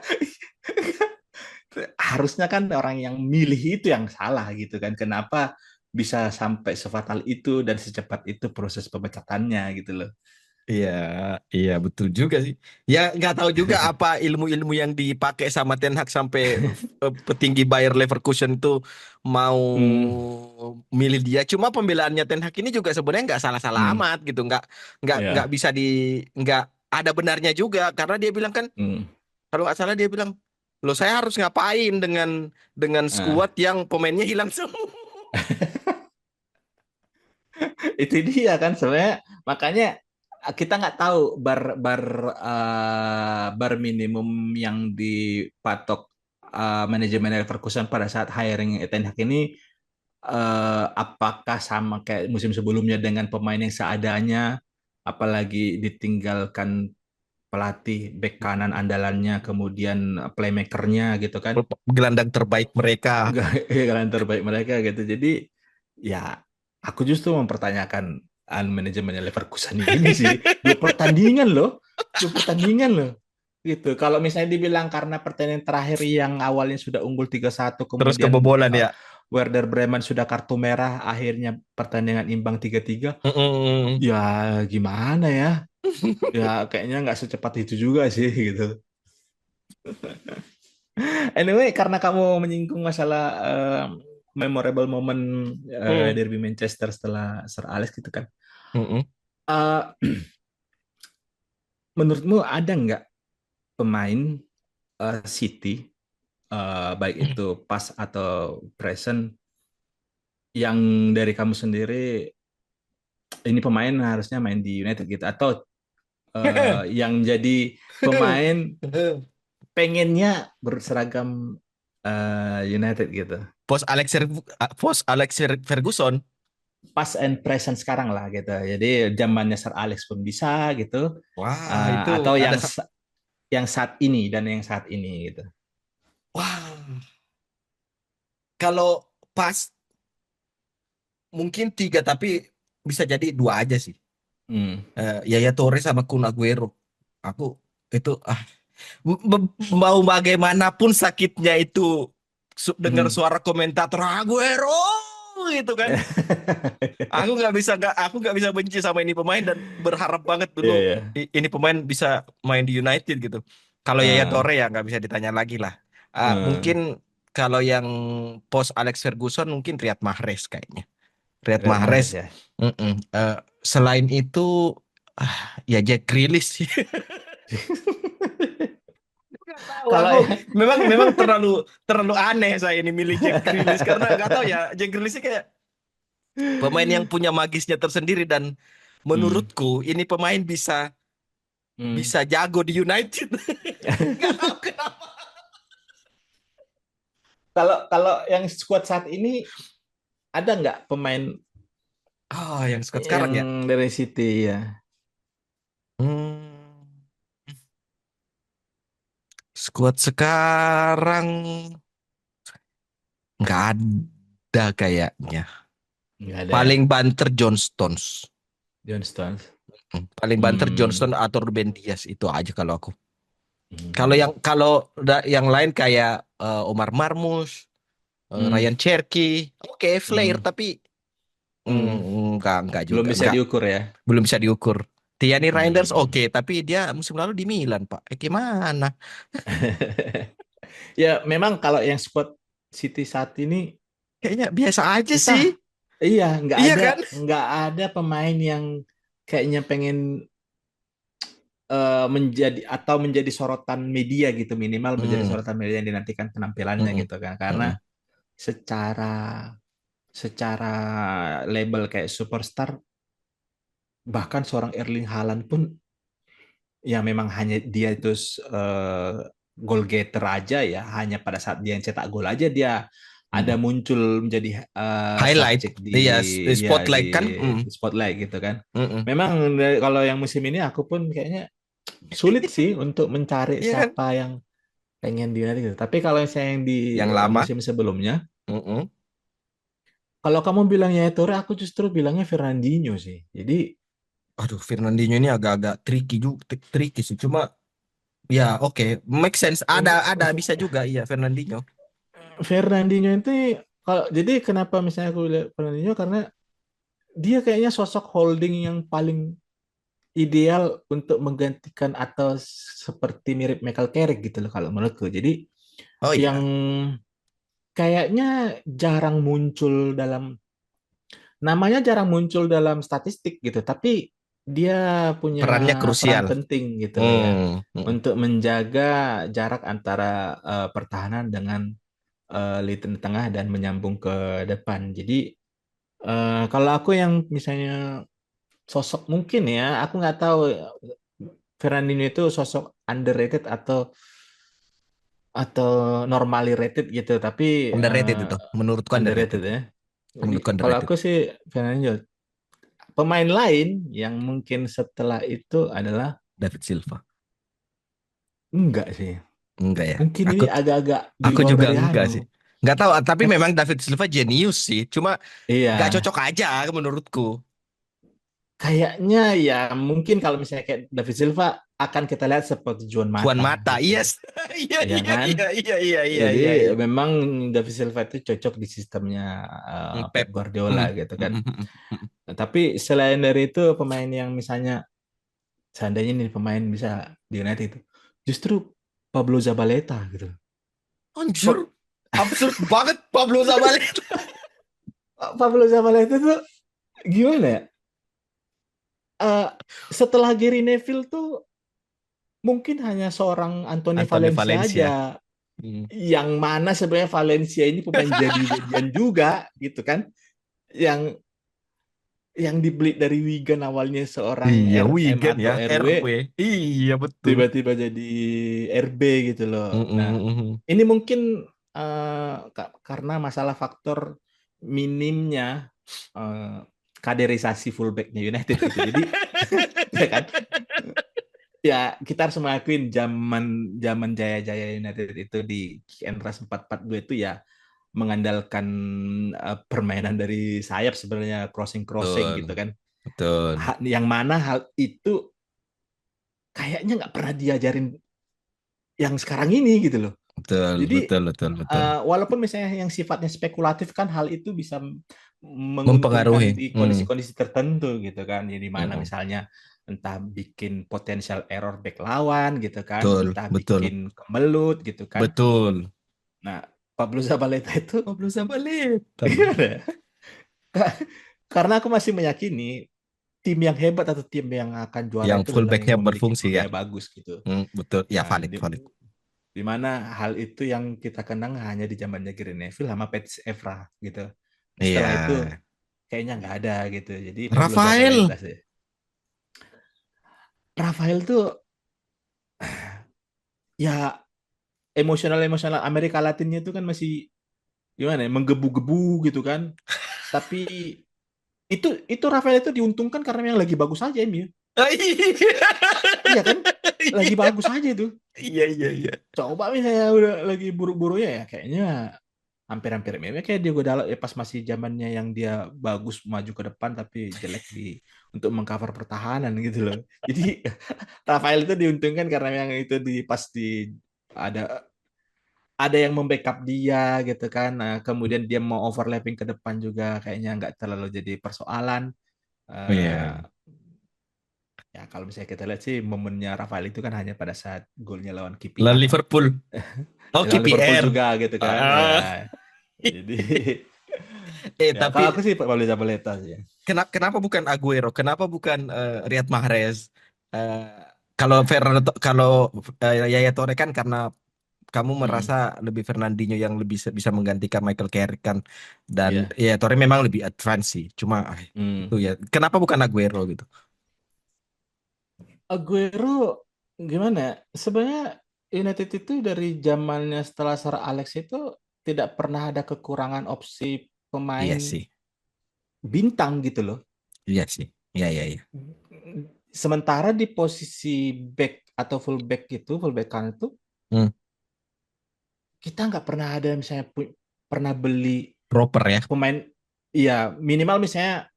harusnya kan orang yang milih itu yang salah gitu kan. Kenapa bisa sampai sefatal itu dan secepat itu proses pemecatannya gitu loh. Iya, iya betul juga sih. Ya nggak tahu juga apa ilmu-ilmu yang dipakai sama Ten Hag sampai petinggi Bayer Leverkusen itu mau Hmm, milih dia. Cuma pembelaannya Ten Hag ini juga sebenarnya nggak salah-salah hmm, amat gitu. Nggak ya, bisa nggak ada benarnya juga karena dia bilang kan hmm, kalau nggak salah dia bilang loh saya harus ngapain dengan skuad ah. yang pemainnya hilang semua. Itu dia kan sebenarnya makanya kita nggak tahu bar minimum yang dipatok manajemen Leverkusen pada saat hiring Ten Hag ini apakah sama kayak musim sebelumnya dengan pemain yang seadanya, apalagi ditinggalkan pelatih bek kanan andalannya, kemudian playmakernya gitu kan, Gelandang terbaik mereka. nggak kalian terbaik mereka gitu. Jadi ya aku justru mempertanyakan manajemennya Leverkusen ini sih. 2 pertandingan loh, 2 pertandingan loh. Gitu. Kalau misalnya dibilang karena pertandingan terakhir yang awalnya sudah unggul 3-1 Terus kemudian kebobolan ya. Werder Bremen sudah kartu merah, akhirnya pertandingan imbang 3-3. Mm-mm. Ya gimana ya? Ya kayaknya nggak secepat itu juga sih gitu. Anyway, karena kamu menyinggung masalah memorable moment Mm. derby Manchester setelah Sir Alex gitu kan. Mm-mm. Eh, Menurutmu ada nggak pemain City, baik itu past atau present, yang dari kamu sendiri ini pemain harusnya main di United gitu, atau yang jadi pemain pengennya berseragam United gitu? Pos Alex Ferguson. Past and present sekarang lah gitu. Jadi zamannya Sir Alex pun bisa gitu. Wah, itu Atau ada yang saat ini dan yang saat ini gitu. wah, kalau pas mungkin tiga tapi bisa jadi dua aja sih. Hmm. Yaya Torre sama Kun Aguero. Aku itu mau bagaimanapun sakitnya itu dengar Hmm. suara komentator Aguero gitu kan. Aku nggak bisa benci sama ini pemain dan berharap banget dulu Iya, iya. ini pemain bisa main di United gitu. Kalau Yaya Ah, Toure ya nggak bisa ditanya lagi lah. Mungkin ah. kalau yang post Alex Ferguson mungkin Riyad Mahrez kayaknya. Riyad Riyad Mahrez. Mahrez ya. mm-mm. Eh, Selain itu ya Jack Grealish sih. Nggak tahu Kalau aku ya, memang memang terlalu terlalu aneh saya ini milih Jack Grealish karena nggak tahu ya Jack Grealish sih kayak pemain yang punya magisnya tersendiri dan hmm, menurutku ini pemain bisa hmm. bisa jago di United. Nggak tahu kenapa. Kalau kalau yang skuad saat ini ada nggak pemain Oh, yang squad yang sekarang ya. dari City ya? Hmm, Squad sekarang nggak ada kayaknya. Nggak ada ya. Paling banter John Stones. John Stones. Paling banter John Hmm. Stones atau Ruben Dias itu aja kalau aku. Hmm. Kalau yang lain kayak Omar Marmus, Hmm. Ryan Cherky, oke Flair Hmm. tapi Hmm. enggak Belum juga, bisa enggak diukur ya. belum bisa diukur. Tiani Reinders Hmm. oke, tapi dia musim lalu di Milan, Pak. Gimana? Ya, memang kalau yang squad City saat ini Kayaknya biasa aja susah. sih. Iya, nggak Iya ada kan? nggak ada pemain yang kayaknya pengen menjadi atau menjadi sorotan media gitu, minimal menjadi Mm, sorotan media yang dinantikan penampilannya mm, gitu kan. Karena mm, secara secara label kayak superstar, bahkan seorang Erling Haaland pun ya memang hanya dia itu goal getter aja ya, hanya pada saat dia yang cetak gol aja dia ada Mm. muncul menjadi Highlight, subjek di iya, ya di spotlight kan. spotlight gitu kan. Mm-mm. Memang kalau yang musim ini aku pun kayaknya sulit sih untuk mencari Iya kan, siapa yang pengen di United gitu. Tapi kalau saya yang di yang lama. musim sebelumnya, Mm-mm. kalau kamu bilangnya Ettore, aku justru bilangnya Fernandinho sih. Jadi Aduh, Fernandinho ini agak-agak tricky juga, tricky sih. Cuma ya oke, make sense. Ada bisa juga iya Fernandinho. Fernandinho itu kalau jadi kenapa misalnya aku lihat Fernandinho karena dia kayaknya sosok holding yang paling ideal untuk menggantikan atau seperti mirip Michael Carrick gitu loh kalau menurutku. Jadi Oh yang iya, kayaknya jarang muncul dalam namanya jarang muncul dalam statistik gitu, tapi dia punya perannya peran krusial. penting gitu loh ya Mm. untuk menjaga jarak antara pertahanan dengan lini tengah dan menyambung ke depan. Jadi kalau aku yang misalnya sosok mungkin ya, aku nggak tahu Fernandinho itu sosok underrated atau normally rated gitu, tapi Underrated itu, menurutku underrated underrated. ya. Jadi Menurutku kalau underrated. aku sih Fernandinho. Pemain lain yang mungkin setelah itu adalah David Silva. enggak sih. Enggak ya. Mungkin ini Aku agak-agak di aku luar juga dari enggak anu. sih. Enggak tahu, tapi Kan memang David Silva jenius sih. Cuma enggak iya, cocok aja menurutku. kayaknya ya mungkin kalau misalnya kayak David Silva akan kita lihat seperti Juan Juan Mata Mata, gitu. yes. Iya, Ya iya, kan? iya, iya, iya, iya, Jadi iya, iya. memang David Silva itu cocok di sistemnya Pep Pep. Guardiola Mm, gitu mm, kan. mm, mm, mm. Nah, tapi selain dari itu pemain yang misalnya seandainya nih pemain bisa di United itu justru Pablo Zabaleta gitu. Anjir, Pa- absurd banget Pablo Zabaleta. Pablo Zabaleta tuh gimana ya? Eh, Setelah Gary Neville tuh mungkin hanya seorang Anthony Antonio Valencia Valencia. aja Hmm. yang mana sebenarnya Valencia ini pemain jadi-jadian juga gitu kan yang dibeli dari Wigan awalnya seorang Iya, RM Wigan atau ya, RW RW. Iya, betul. tiba-tiba jadi RB gitu loh. Mm, Nah, mm, mm. ini mungkin karena masalah faktor minimnya eh, kaderisasi fullbacknya United gitu. Jadi ya kan ya kita harus mengakuin zaman zaman jaya-jaya United itu di Enras 4-4-2 itu ya mengandalkan permainan dari sayap sebenarnya crossing-crossing Betul, gitu kan. betul, Yang mana hal itu kayaknya nggak pernah diajarin yang sekarang ini gitu loh. betul, Jadi betul, betul, betul. walaupun misalnya yang sifatnya spekulatif kan hal itu bisa menguntungkan Mempengaruhi. di Hmm, kondisi-kondisi tertentu gitu kan. Jadi mm, mana mm. misalnya entah bikin potensial error back lawan gitu kan, Betul, entah betul, bikin kemelut gitu kan. betul. Nah, Pablo Zabaleta itu Pablo Zabaleta loh. gimana ya? Karena aku masih meyakini tim yang hebat atau tim yang akan juara Yang itu adalah yang fullbacknya memiliki berfungsi ya. pemain bagus gitu. Betul. Ya, Nah, valid, valid. di mana hal itu yang kita kenang hanya di zamannya Gary Neville sama Patrice Evra gitu. Nah, Iya. setelah itu kayaknya nggak ada gitu. Jadi Pablo Zabaleta Rafael. sih. Rafael tuh ya emosional Amerika Latinnya itu kan masih gimana ya menggebu-gebu gitu kan. Tapi itu Rafael itu diuntungkan karena yang lagi bagus aja MU. Iya kan? Lagi Iya, bagus aja itu. iya, iya, iya. Coba misalnya udah lagi buruk-buruknya ya kayaknya hampir-hampir mirip kayak Diogo Dalot ya pas masih zamannya yang dia bagus maju ke depan tapi jelek di untuk mengcover pertahanan gitu loh. Jadi Rafael itu diuntungkan karena yang itu di pas di ada yang membackup dia gitu kan. Nah, kemudian dia mau overlapping ke depan juga kayaknya nggak terlalu jadi persoalan. Oh Eh, iya. ya kalau misalnya kita lihat sih momennya Rafael itu kan hanya pada saat golnya lawan Lawan KPR lah. Liverpool. Oh, Lawan Liverpool KPR. juga gitu kan. Ya. Ah. Jadi ya kalau aku Tapi sih Pablo Zabaleta sih. kenapa bukan Aguero? Kenapa bukan Riyad Mahrez? Eh, kalau Fernando, kalau Yaya Toure kan karena kamu Mm, merasa lebih Fernandinho yang lebih bisa menggantikan Michael Carrick kan, dan iya. ya Torre memang lebih advance sih. Cuma itu Hmm. ya, kenapa bukan Aguero gitu? Aguero gimana ya? Sebenarnya United itu dari zamannya setelah Sir Alex itu tidak pernah ada kekurangan opsi Iya pemain sih, bintang gitu loh. iya sih, iya iya iya. Sementara di posisi back atau fullback itu, fullback kanan itu Hmm, kita nggak pernah ada misalnya pernah beli proper ya. pemain, ya minimal misalnya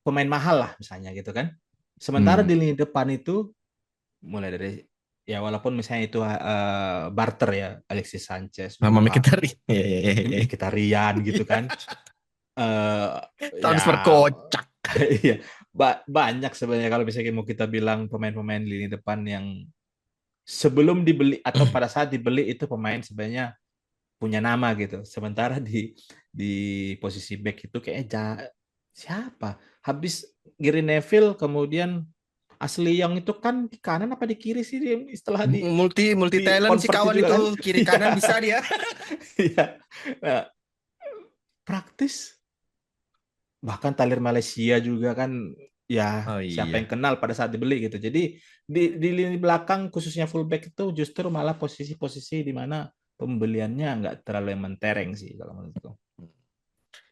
pemain mahal lah misalnya gitu kan. Sementara Hmm, di lini depan itu mulai dari ya walaupun misalnya itu barter ya Alexis Sanchez, sama Mkhitaryan. Lukaku, Iya iya iya iya. Mkhitaryan gitu kan. eh ya Transfer kocak. iya banyak sebenarnya kalau misalnya mau kita bilang pemain-pemain lini depan yang sebelum dibeli atau pada saat dibeli itu pemain sebenarnya punya nama gitu. Sementara di posisi back itu kayaknya siapa? Habis Gary Neville kemudian Ashley Young itu kan di kanan apa di kiri sih dia setelah Multi di talent si convert kawan juga itu, kan? kiri Iya, kanan bisa dia. iya. Nah, praktis bahkan Talir Malaysia juga kan ya Oh siapa iya. yang kenal pada saat dibeli gitu. Jadi di lini belakang khususnya fullback itu justru malah posisi-posisi di mana pembeliannya nggak terlalu yang mentereng sih kalau menurutku.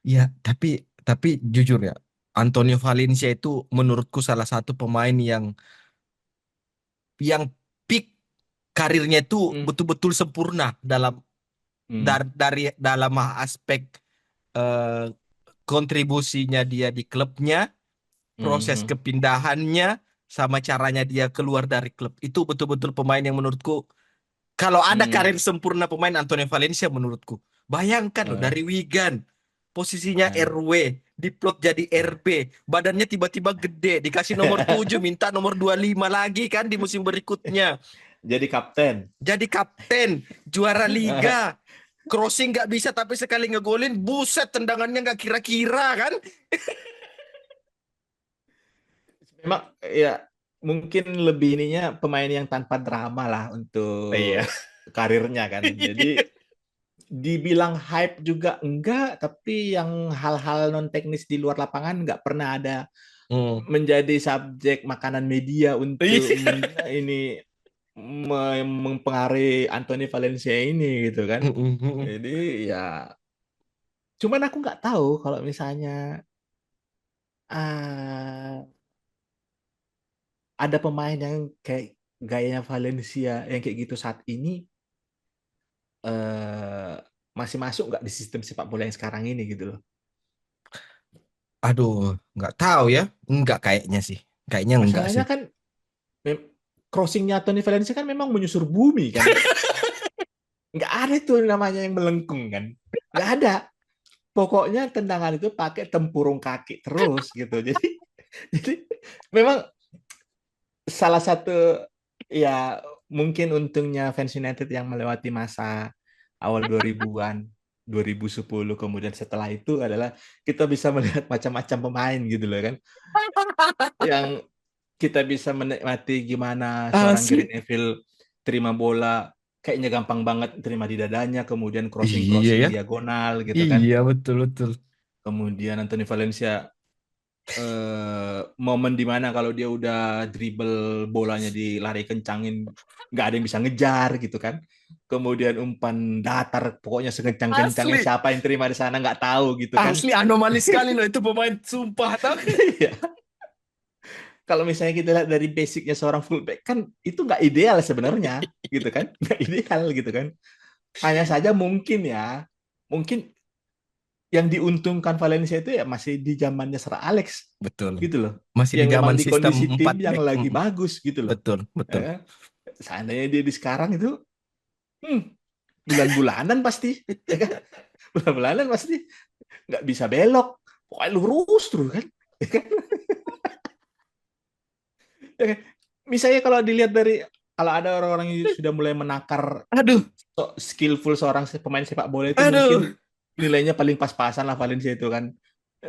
Ya, tapi jujur ya, Antonio Valencia itu menurutku salah satu pemain yang peak karirnya itu Hmm. betul-betul sempurna dalam Hmm. dari dalam aspek eh, kontribusinya dia di klubnya, proses Hmm. kepindahannya, sama caranya dia keluar dari klub. Itu betul-betul pemain yang menurutku kalau ada Hmm. karir sempurna pemain Antonio Valencia menurutku. Bayangkan loh Eh, dari Wigan, posisinya eh. RW, diplot jadi RB, badannya tiba-tiba gede, dikasih nomor 7, minta nomor 25 lagi kan di musim berikutnya. Jadi kapten. Jadi kapten, juara liga, crossing nggak bisa tapi sekali ngegolin, buset tendangannya nggak kira-kira kan? Memang ya mungkin lebih ininya pemain yang tanpa drama lah Iya. untuk karirnya kan. Jadi dibilang hype juga enggak, tapi yang hal-hal non teknis di luar lapangan nggak pernah ada Hmm. menjadi subjek makanan media untuk Iya. ini mempengaruhi Anthony Valencia ini gitu kan. Jadi ya cuman aku nggak tahu kalau misalnya ah, ada pemain yang kayak gayanya Valencia yang kayak gitu saat ini eh, masih masuk nggak di sistem sepak bola yang sekarang ini gitu loh. Aduh, nggak tahu ya. Nggak kayaknya sih. Kayaknya enggak Masalahnya sih. kan crossingnya Tony Valencia kan memang menyusur bumi kan. Nggak ada tuh namanya yang melengkung kan. Nggak ada. Pokoknya tendangan itu pakai tempurung kaki terus gitu. Jadi memang salah satu ya mungkin untungnya fans United yang melewati masa awal 2000-an, 2010 kemudian setelah itu adalah kita bisa melihat macam-macam pemain gitu loh kan. Yang kita bisa menikmati gimana seorang Gary Asli. Neville terima bola kayaknya gampang banget terima di dadanya, kemudian Iya crossing-crossing ya. diagonal gitu kan. Iya betul betul. Kemudian Anthony Valencia momen dimana kalau dia udah dribble bolanya dilari kencangin nggak ada yang bisa ngejar gitu kan. Kemudian umpan datar pokoknya sekencang-kencangnya Asli. siapa yang terima di sana nggak tahu gitu kan. Asli anomali sekali loh itu pemain sumpah tau. Iya. Kalau misalnya kita lihat dari basicnya seorang fullback kan itu nggak ideal sebenarnya gitu kan, nggak ideal gitu kan. Hanya saja mungkin ya mungkin yang diuntungkan Valencia itu ya masih di zamannya Sir Alex Betul. gitu loh, Masih di yang memang zaman di sistem kondisi 4 tim yang back. lagi Mm-mm. bagus gitu loh. Betul, Ya betul. kan? Seandainya dia di sekarang itu hmm, bulan-bulanan pasti ya kan, bulan-bulanan pasti nggak bisa belok, pokoknya lurus terus kan. Ya kan? Ya kan? Misalnya kalau dilihat dari kalau ada orang-orang yang sudah mulai menakar Aduh, skillful seorang pemain sepak bola itu aduh. mungkin nilainya paling pas-pasan lah Valencia itu kan.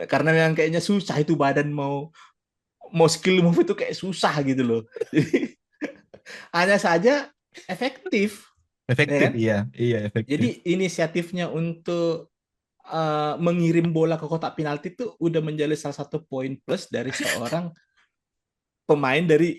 Karena memang kayaknya susah itu badan mau mau skill move itu kayak susah gitu loh. Jadi hanya saja efektif. ya Efektif, kan? iya, iya efektif. Jadi inisiatifnya untuk mengirim bola ke kotak penalti itu udah menjadi salah satu poin plus dari seorang pemain dari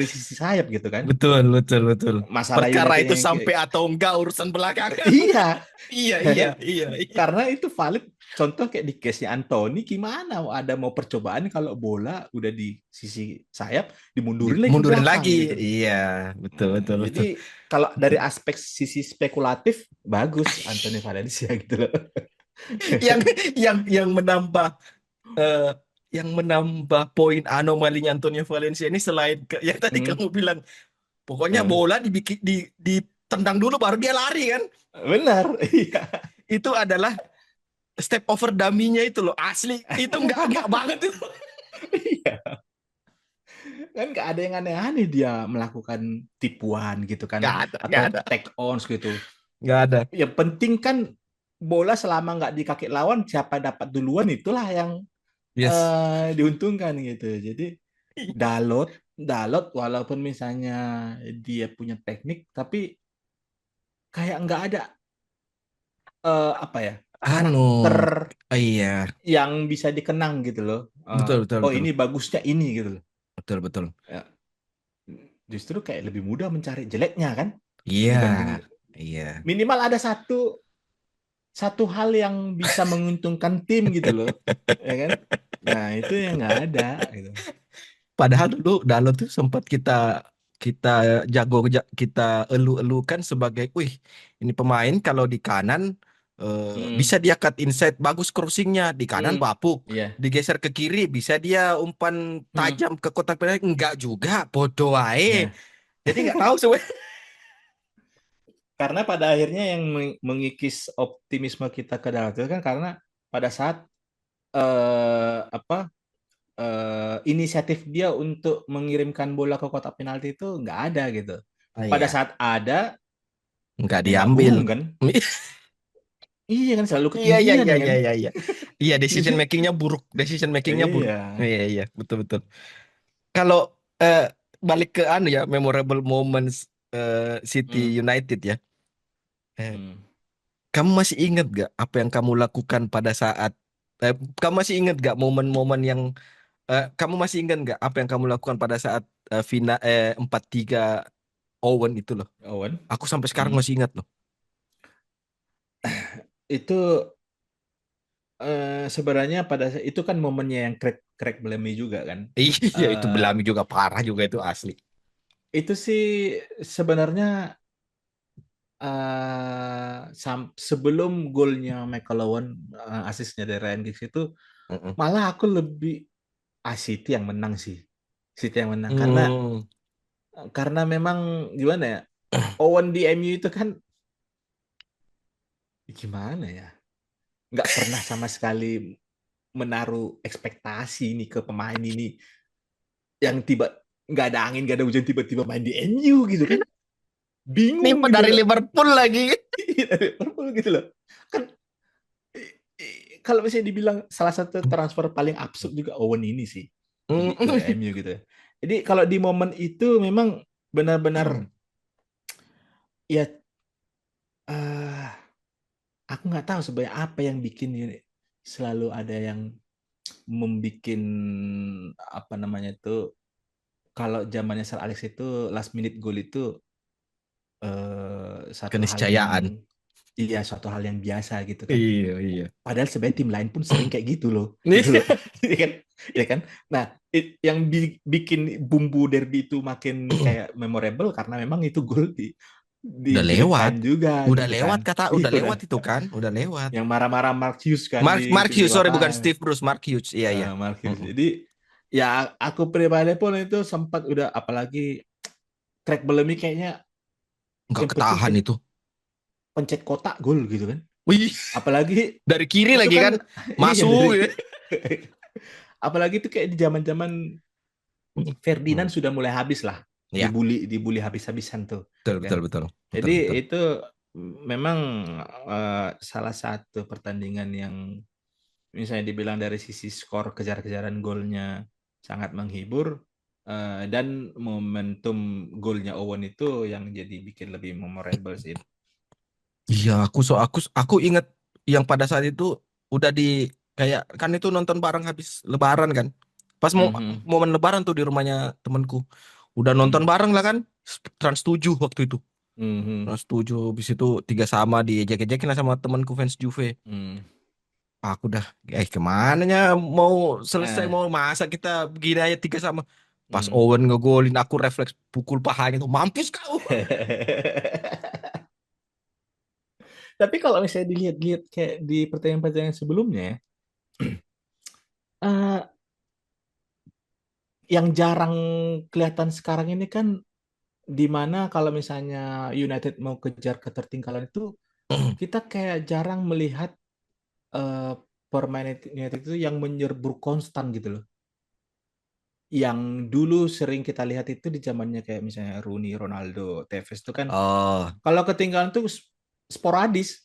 sisi sayap gitu kan. Betul, betul, betul. Masalah Perkara United itu yang sampai atau enggak urusan belakangan. iya, Iya, ya iya, kan? iya, iya. Karena itu valid. Contoh kayak di case-nya Anthony, gimana ada mau percobaan kalau bola udah di sisi sayap, dimundurin lagi ke Dimundurin belakang lagi. gitu. Iya, betul, betul, Jadi betul. kalau dari aspek sisi spekulatif bagus Anthony Valencia gitu loh. Yang yang menambah eh, yang menambah poin anomalinya Antonio Valencia ini selain yang tadi Hmm. kamu bilang, pokoknya Eh, bola dibikin ditendang dulu baru dia lari kan. Benar, iya. Itu adalah step over dummy-nya itu loh. Asli, itu nggak banget itu. Iya. Kan nggak ada yang aneh-aneh dia melakukan tipuan gitu kan, Nggak ada, nggak atau ada. take ons gitu. Nggak ada. Yang penting kan bola selama nggak di kaki lawan, siapa dapat duluan itulah yang Yes. diuntungkan gitu. Jadi Dalot, Dalot walaupun misalnya dia punya teknik, tapi kayak nggak ada apa ya, Anu, karakter iya, yang bisa dikenang gitu loh. betul, betul, Oh betul. ini bagusnya ini gitu loh. Betul, betul. Ya, justru kayak lebih mudah mencari jeleknya kan, Iya, dibanding iya. minimal ada satu satu hal yang bisa menguntungkan tim gitu loh, ya kan? Nah itu yang nggak ada gitu. Padahal dulu Dalo tuh sempat kita kita kita elu-elukan sebagai, wih, ini pemain kalau di kanan Hmm, bisa dia cut inside, bagus crossingnya di kanan hmm, bapuk, iya. digeser ke kiri bisa dia umpan Hmm, tajam ke kotak penalti, enggak juga, bodoh aja. ya. Jadi nggak tahu sebenarnya. Karena pada akhirnya yang mengikis optimisme kita ke dalam itu kan karena pada saat apa inisiatif dia untuk mengirimkan bola ke kotak penalti itu nggak ada gitu. Ah, Pada iya, saat ada, nggak ya nggak diambil. boom kan? Iya kan selalu Iya, iya, ketinggian iya, ya iya, kan? iya, iya. Iya, decision Jadi makingnya buruk, decision makingnya buruk. iya. Iya, iya, betul, betul. Kalau eh, balik ke anu ya, memorable moments City Hmm, United ya. hmm. Kamu masih ingat gak apa yang kamu lakukan pada saat kamu masih ingat gak momen-momen yang kamu masih ingat gak apa yang kamu lakukan pada saat 4-3 Owen itu loh. Owen. Aku sampai sekarang Hmm. masih ingat loh. Itu sebenarnya itu kan momennya yang crack crack Bellamy juga kan. Iya, itu Eh, Belami juga parah juga itu asli. itu sih sebenarnya sebelum golnya McCallum, asisnya dari Ryan Giggs itu Mm-mm. malah aku lebih City yang menang sih. City yang menang Hmm. karena memang gimana ya? Owen di MU itu kan gimana ya? Nggak pernah sama sekali menaruh ekspektasi ini ke pemain ini yang tiba nggak ada angin, nggak ada hujan tiba-tiba main di MU gitu kan? Ini Bingung gitu dari loh. Liverpool lagi. Liverpool gitu loh. Kan kalau misalnya dibilang salah satu transfer paling absurd juga Owen ini sih ke Mm. MU gitu. Jadi kalau di momen itu memang benar-benar ya eh aku nggak tahu sebenarnya apa yang bikin ini selalu ada yang membikin apa namanya itu kalau zamannya Sir Alex itu last minute goal itu satu hal yang Keniscayaan. iya suatu hal yang biasa gitu kan. Iya, iya. Padahal sebenarnya tim lain pun sering kayak gitu loh, Nih, gitu loh. Iya kan? Ya kan? Nah, yang bikin bumbu derby itu makin kayak memorable karena memang itu gol di udah injury lewat. time juga Udah gitu kan. lewat kata, Iya udah udah. lewat itu kan, udah lewat. Yang marah-marah Mark Hughes kan Mark di Hughes, sorry, bukan lapangan. Steve Bruce, Mark Hughes. Iya, iya. Mark Hughes. Mm-mm. Jadi ya aku pribadi pun itu sempat udah apalagi Craig Bellamy kayaknya Nggak yang penting ketahan itu. pencet kotak gol gitu kan. Wih, Apalagi dari kiri itu lagi kan kan, iya masuk dari gitu. apalagi itu kayak di zaman-zaman Hmm. Ferdinand sudah mulai habis lah, Ya, dibully dibully habis-habisan tuh betul, kan. betul, betul, betul, Jadi betul. itu memang salah satu pertandingan yang misalnya dibilang dari sisi skor kejar-kejaran golnya sangat menghibur, Dan momentum golnya Owen itu yang jadi bikin lebih memorable sih. Iya, aku ingat yang pada saat itu udah di kayak kan itu nonton bareng habis Lebaran kan. Pas mau Mhm, momen Lebaran tuh di rumahnya temanku. Udah nonton mhm, bareng lah kan. Trans 7 waktu itu. mhm, Trans 7 habis itu tiga sama diejek-ejekin lah sama temanku fans Juve. mhm. Aku udah kemananya mau selesai Eh, mau masa kita begini aja tiga sama. Pas mhm. Owen ngegolin aku refleks pukul pahanya tuh mampus kau. Tapi kalau misalnya dilihat-lihat kayak di pertandingan-pertandingan sebelumnya ya, eh, yang jarang kelihatan sekarang ini kan di mana kalau misalnya United mau kejar ketertinggalan itu kita kayak jarang melihat eh, permainan United itu yang menyerbu konstan gitu loh. Yang dulu sering kita lihat itu di zamannya kayak misalnya Rooney, Ronaldo, Tevez itu kan Oh, kalau ketinggalan tuh sporadis.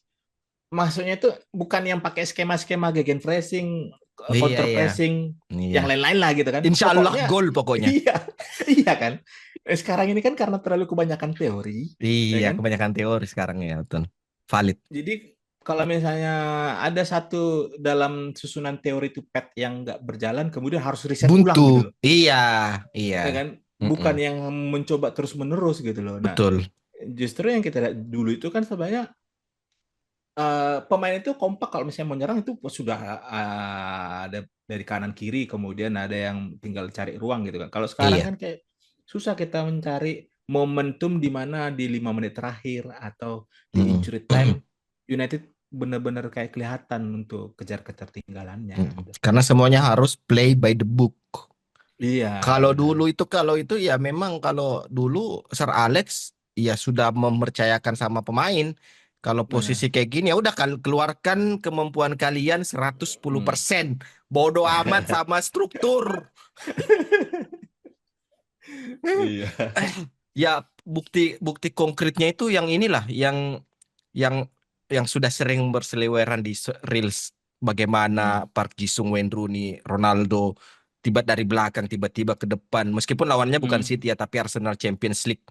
Maksudnya itu bukan yang pakai skema-skema gegenpressing, iya counter iya. pressing, Iya. yang lain-lain lah gitu kan. Insya Allah Pokoknya gol pokoknya. iya, iya kan. Sekarang ini kan karena terlalu kebanyakan teori, ya Iya, kan. kebanyakan teori sekarang ya, betul. Valid. Jadi kalau misalnya ada satu dalam susunan teori itu pet yang nggak berjalan, kemudian harus riset Buntu. ulang gitu loh, Iya, iya. ya kan. Mm-mm, Bukan yang mencoba terus-menerus gitu loh. Nah, betul. justru yang kita lihat dulu itu kan sebenarnya pemain itu kompak kalau misalnya mau nyerang itu sudah ada dari kanan kiri kemudian ada yang tinggal cari ruang gitu kan. Kalau sekarang Iya. kan kayak susah kita mencari momentum di mana di 5 menit terakhir atau di Mm-mm. injury time United benar-benar kayak kelihatan untuk kejar ketertinggalannya Mm-mm. gitu. Karena semuanya harus play by the book. Iya, Kalau benar. kalau itu ya memang kalau dulu Sir Alex ya sudah mempercayakan sama pemain. Kalau posisi Benar. kayak gini ya udah keluarkan kemampuan kalian 110%. Hmm. Bodoh amat sama struktur. Iya. Ya bukti bukti konkretnya itu yang inilah yang yang sudah sering berseliweran di reels Hmm. bagaimana Park Ji-sung, Wayne Rooney, Ronaldo tiba dari belakang tiba-tiba ke depan meskipun lawannya bukan Hmm. City ya tapi Arsenal Champions League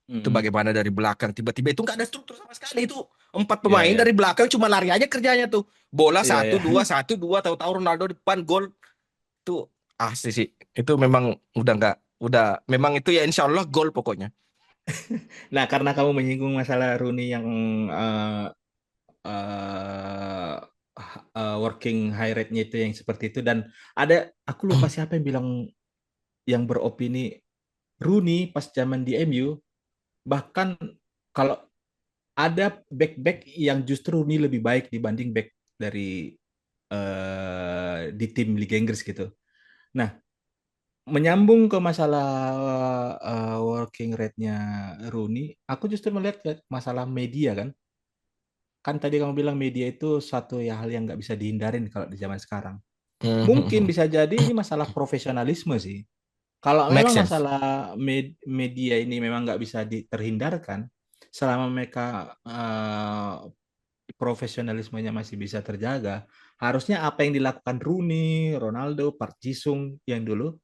itu Hmm. bagaimana dari belakang tiba-tiba itu nggak ada struktur sama sekali itu empat Iya, pemain iya. dari belakang cuma lari aja kerjanya tuh bola Iya, iya. satu dua tahu-tahu Ronaldo depan gol tuh asli sih itu memang udah nggak udah memang itu ya insya Allah gol pokoknya. Nah, karena kamu menyinggung masalah Rooney yang eh, eh, working high rate-nya itu yang seperti itu dan ada aku lupa siapa yang bilang yang beropini Rooney pas zaman di MU bahkan kalau ada back-back yang justru Rooney lebih baik dibanding back dari di tim Liga Inggris gitu. Nah, menyambung ke masalah working rate-nya Rooney, aku justru melihat masalah media kan. Kan tadi kamu bilang media itu satu ya hal yang nggak bisa dihindarin kalau di zaman sekarang. Mungkin bisa jadi ini masalah profesionalisme sih. Kalau Make memang sense. masalah media ini memang nggak bisa terhindarkan, selama mereka profesionalismenya masih bisa terjaga, harusnya apa yang dilakukan Rooney, Ronaldo, Park Ji-sung yang dulu,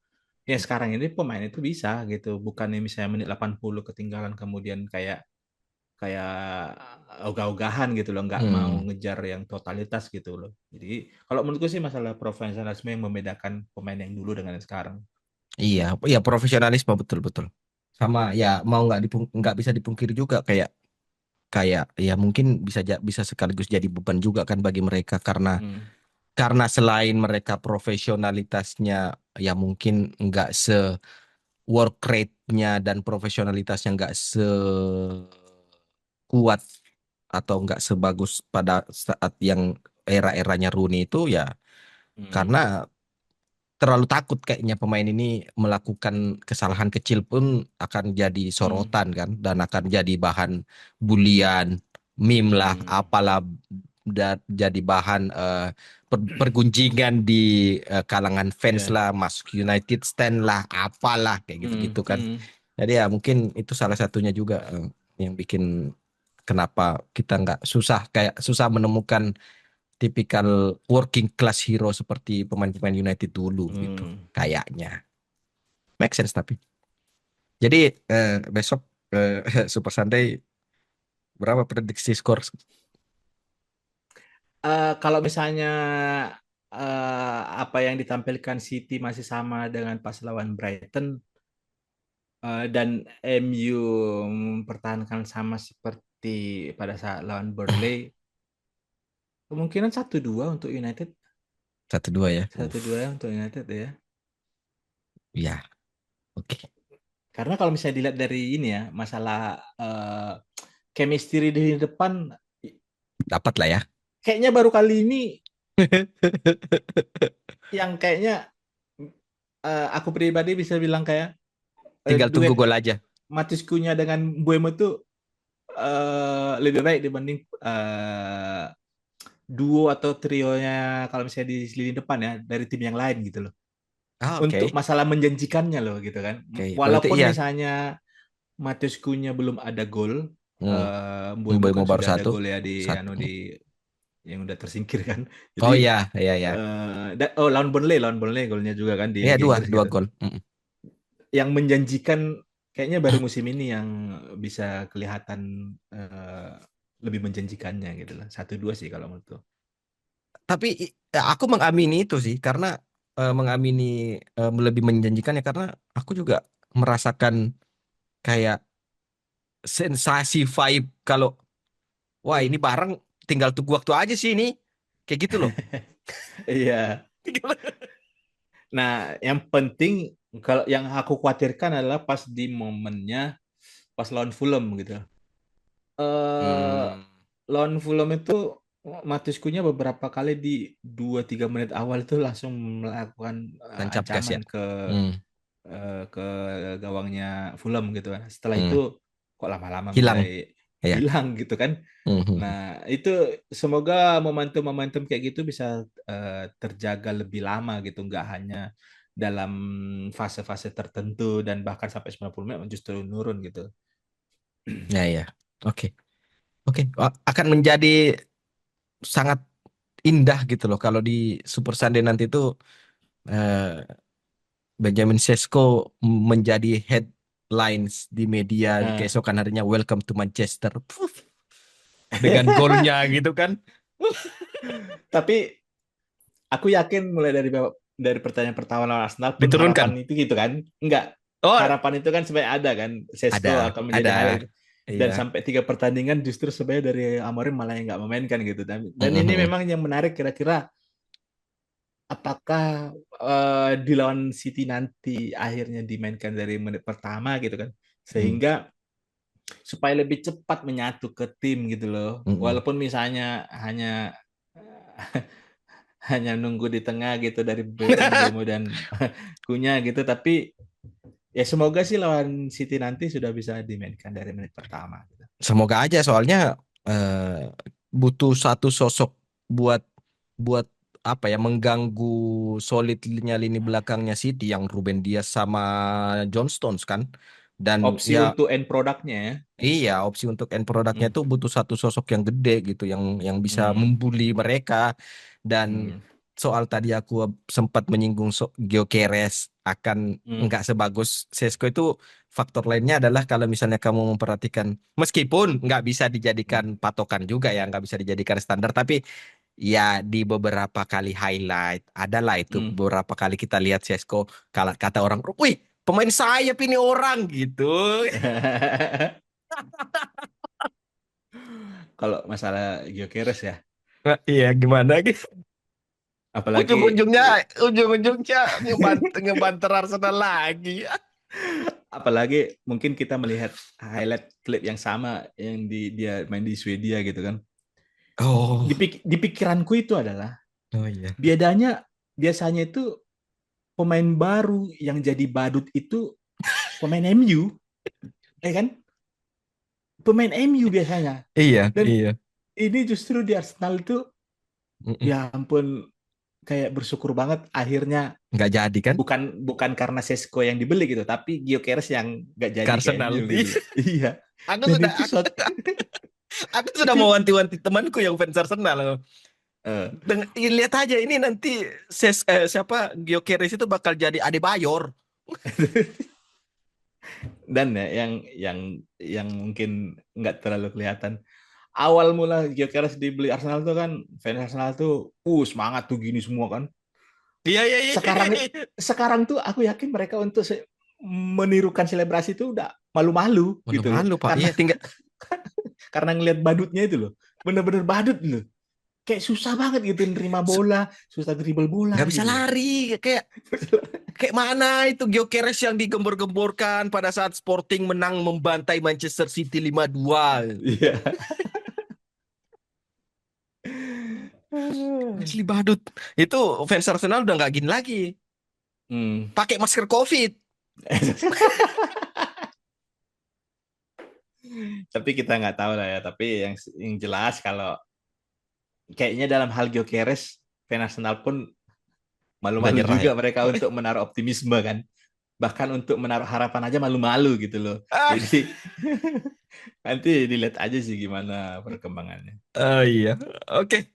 ya sekarang ini pemain itu bisa gitu. Bukannya misalnya menit 80 ketinggalan kemudian kayak kayak ogah-ogahan gitu loh, nggak mau Hmm. ngejar yang totalitas gitu loh. Jadi kalau menurutku sih masalah profesionalisme yang membedakan pemain yang dulu dengan yang sekarang. Iya, iya profesionalisme betul-betul. Sama ya mau nggak bisa dipungkiri juga kayak kayak ya mungkin bisa sekaligus jadi beban juga kan bagi mereka Hmm. karena selain mereka profesionalitasnya ya mungkin nggak se work rate-nya dan profesionalitasnya nggak sekuat atau nggak sebagus pada saat yang era-eranya Rooney itu ya Hmm. karena terlalu takut kayaknya pemain ini melakukan kesalahan kecil pun akan jadi Hmm. sorotan kan dan akan jadi bahan bulian, meme lah, Hmm. apalah jadi bahan pergunjingan di kalangan fans Ya. lah, masuk United stand lah, apalah kayak Hmm. gitu-gitu kan. Hmm. Jadi ya mungkin itu salah satunya juga yang bikin kenapa kita nggak susah kayak susah menemukan tipikal working class hero seperti pemain-pemain United dulu gitu Hmm. kayaknya. make sense tapi. Jadi besok Super Sunday berapa prediksi skor? Kalau misalnya apa yang ditampilkan City masih sama dengan pas lawan Brighton, dan MU mempertahankan sama seperti pada saat lawan Burnley, kemungkinan 1-2 untuk United. 1-2 ya. 1-2 ya untuk United ya. Ya, oke. Karena kalau misalnya dilihat dari ini ya, masalah chemistry di lini depan, Dapat lah ya. kayaknya baru kali ini yang kayaknya aku pribadi bisa bilang kayak Tinggal tunggu duet gol aja. Matheus Cunha dengan Mbeumo itu lebih baik dibanding duo atau trionya kalau misalnya di lini depan ya dari tim yang lain gitu loh. Ah, Untuk oke. masalah menjanjikannya loh gitu kan. Oke, berarti Walaupun iya. misalnya Matheus Cunha belum ada gol, Hmm. Mbeumo Mbeumo kan baru sudah ada satu. gol ya di Satu. anu di yang udah tersingkir kan. Jadi Oh iya, iya, iya. lawan Burnley golnya juga kan di Iya, Liga dua, Inggris dua gitu. gol. Mm-mm. Yang menjanjikan kayaknya baru musim ini yang bisa kelihatan lebih menjanjikannya gitu lah. 1-2 sih kalau menurutku. Tapi aku mengamini itu sih karena mengamini lebih menjanjikan ya karena aku juga merasakan kayak sensasi vibe kalau wah ini barang tinggal tunggu waktu aja sih ini. Kayak gitu loh. Iya. Nah, yang penting kalau yang aku khawatirkan adalah pas di momennya pas lawan Fulham gitu. Eh Hmm, Lawan Fulham itu Matheus Cunha beberapa kali di 2-3 menit awal itu langsung melakukan tancap gas ancaman ya. ke Hmm, ke gawangnya Fulham gitu kan. Setelah itu hmm. kok lama-lama mulai Hilang ya. hilang gitu kan. Hmm, hmm, Nah, hmm. itu semoga momentum-momentum kayak gitu bisa terjaga lebih lama gitu, nggak hanya dalam fase-fase tertentu dan bahkan sampai 90 menit justru nurun gitu. Ya, ya. Oke. Oke. Akan menjadi sangat indah gitu loh kalau di Super Sunday nanti itu eh, Benjamin Sesko menjadi headlines di media Nah, keesokan harinya Welcome to Manchester. Puf, dengan golnya gitu kan. tapi aku yakin mulai dari pertandingan pertama lawan Arsenal pun harapan Diturunkan. itu gitu kan. Enggak. Oh, Harapan itu kan sebenarnya ada kan. Sesko akan menjadi ada. highlight. Dan Iya. sampai 3 pertandingan justru sebenarnya dari Amorim malah yang nggak memainkan gitu. Dan ini Mhm. memang yang menarik kira-kira apakah di lawan City nanti akhirnya dimainkan dari menit pertama gitu kan. Mhm. Sehingga supaya lebih cepat menyatu ke tim gitu loh. Mhm. Walaupun misalnya hanya hanya nunggu di tengah gitu dari Mbeumo dan Kunya gitu, tapi ya semoga sih lawan City nanti sudah bisa dimainkan dari menit pertama gitu. Semoga aja soalnya eh, butuh satu sosok buat buat apa ya mengganggu solidnya lini belakangnya City yang Ruben Dias sama John Stones kan. Dan Opsi ya untuk end produknya ya. iya, opsi untuk end produknya Hmm. itu butuh satu sosok yang gede gitu, yang bisa Hmm. membuli mereka. Dan Hmm. soal tadi aku sempat menyinggung Gyökeres akan Hmm. nggak sebagus Sesko itu faktor lainnya adalah kalau misalnya kamu memperhatikan, meskipun nggak bisa dijadikan Hmm. patokan juga ya, nggak bisa dijadikan standar, tapi ya di beberapa kali highlight adalah itu Hmm. beberapa kali kita lihat Sesko kalau kata orang, wih pemain sayap ini orang gitu. Kalau masalah Gyökeres ya, Nah, iya gimana gitu. apalagi Ujung-ujungnya ngebanter Arsenal lagi. apalagi mungkin kita melihat highlight klip yang sama yang dia main di Swedia gitu kan. Oh, Di pikiranku itu adalah oh iya. biasanya itu pemain baru yang jadi badut itu pemain MU, ya kan? Pemain MU biasanya. Iya, Dan iya. ini justru di Arsenal itu, Mm-mm. ya ampun, kayak bersyukur banget akhirnya Nggak jadi kan? bukan bukan karena Sesko yang dibeli gitu, tapi Gyökeres yang nggak Ke jadi ke Arsenal. MU gitu loh. Iya. Aku Dan sudah itu shot aku sudah itu mewanti-wanti temanku yang fans Arsenal. eh, Lihat aja ini nanti siapa Gyökeres itu bakal jadi Adebayor. Dan ya yang mungkin nggak terlalu kelihatan. Awal mula Gyökeres dibeli Arsenal tuh kan fans Arsenal tuh semangat tuh gini semua kan. Iya, iya, iya. Sekarang sekarang tuh aku yakin mereka untuk menirukan selebrasi itu udah malu-malu gitu loh. Malu-malu, Pak. Karena Iya, tinggal ngelihat badutnya itu loh. Bener-bener badut loh. Kayak susah banget gitu nerima bola, susah dribble bola nggak bisa gitu loh. lari. Kayak kayak mana itu Gyökeres yang digembor-gemborkan pada saat Sporting menang membantai Manchester City 5-2. Iya. Asli badut. Itu fans Arsenal udah nggak gini lagi. Hmm. Pakai masker COVID. Tapi kita nggak tahu lah ya. Tapi yang jelas kalau kayaknya dalam hal Gyökeres, fans Arsenal pun Udah malu-malu nyerah ya. juga mereka untuk menaruh optimisme kan. Bahkan untuk menaruh harapan aja malu-malu gitu loh. Ah, Jadi nanti dilihat aja sih gimana perkembangannya. oh iya. Oke.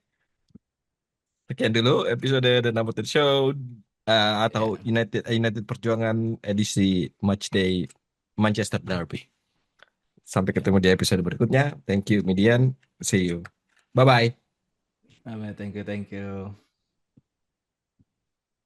Sekian dulu episode The Number Show atau Ya, United Perjuangan edisi Matchday Manchester Derby. Sampai ya. ketemu di episode berikutnya. Thank you, Median. See you. Bye-bye. Thank you, thank you.